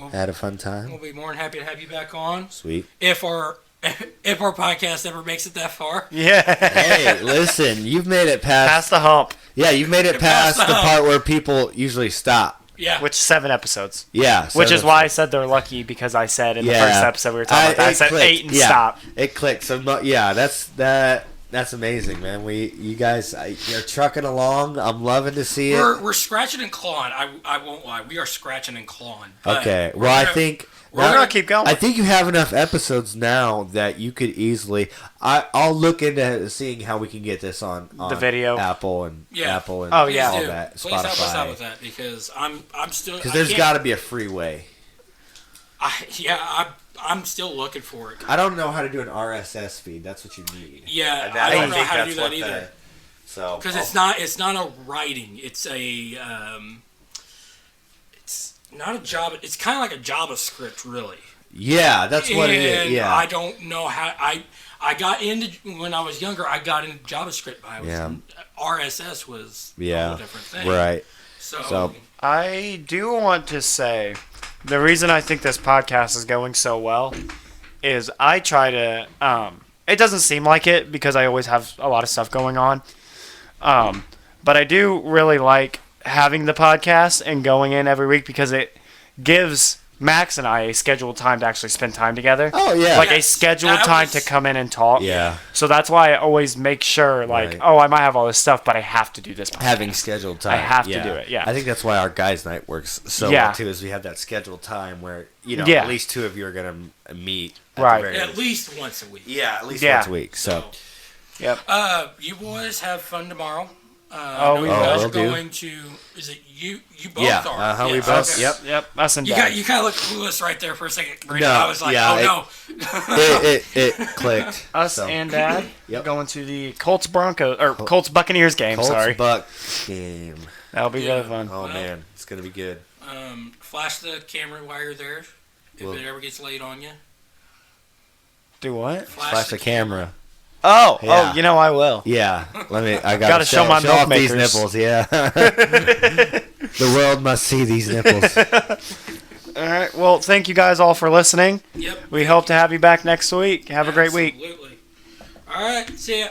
I had a fun time. We'll be more than happy to have you back on. Sweet. If our podcast ever makes it that far. Yeah. Hey, listen, you've made it past the hump. Yeah, you've made it past the part where people usually stop. Yeah. Which 7 episodes. Yeah. Which is why I said they're lucky because I said in the first episode we were talking about that. I said clicked. 8 and stop. It clicked. So that's amazing, man. You guys, you're trucking along. I'm loving to see it. We're scratching and clawing. I won't lie. We are scratching and clawing. Okay. Well, I think we're gonna keep going. I think you have enough episodes now that you could easily. I'll look into seeing how we can get this on the video, Apple and all that. Please Spotify. help us out with that because I'm still because there's got to be a free way. I'm still looking for it. I don't know how to do an RSS feed. That's what you need. Yeah, I don't know how to do that either. Because it's not a writing. It's a it's not a Java. It's kind of like a JavaScript, really. Yeah, that's what it is. Yeah, I don't know how I got into when I was younger. I got into JavaScript. RSS was a whole different thing. Right. So I do want to say the reason I think this podcast is going so well is I try to. It doesn't seem like it because I always have a lot of stuff going on. But I do really like having the podcast and going in every week because it gives Max and I a scheduled time to actually spend time together. Oh, yeah. Like a scheduled time to come in and talk. Yeah. So that's why I always make sure, I might have all this stuff, but I have to do this podcast. Having scheduled time. I have to do it, yeah. I think that's why our guys' night works so well, too, is we have that scheduled time where, at least 2 of you are going to meet. At least once a week. Yeah, at least once a week. So. Yep. You boys have fun tomorrow. We will going to. Is it you? You both are. We both. Okay. Yep. Us and Dad. You kind of look clueless right there for a second. Brandon. I was like, no. It clicked. Us and Dad going to the Colts Buccaneers game. Bucks game. That'll be really fun. Oh man, it's gonna be good. Flash the camera while you're there. If it ever gets laid on you. Do what? Flash the camera. Oh, I will. Yeah, I gotta show my milk off these nipples. Yeah, the world must see these nipples. All right. Well, thank you guys all for listening. Yep. We hope to have you back next week. Have a great week. Absolutely. All right. See ya.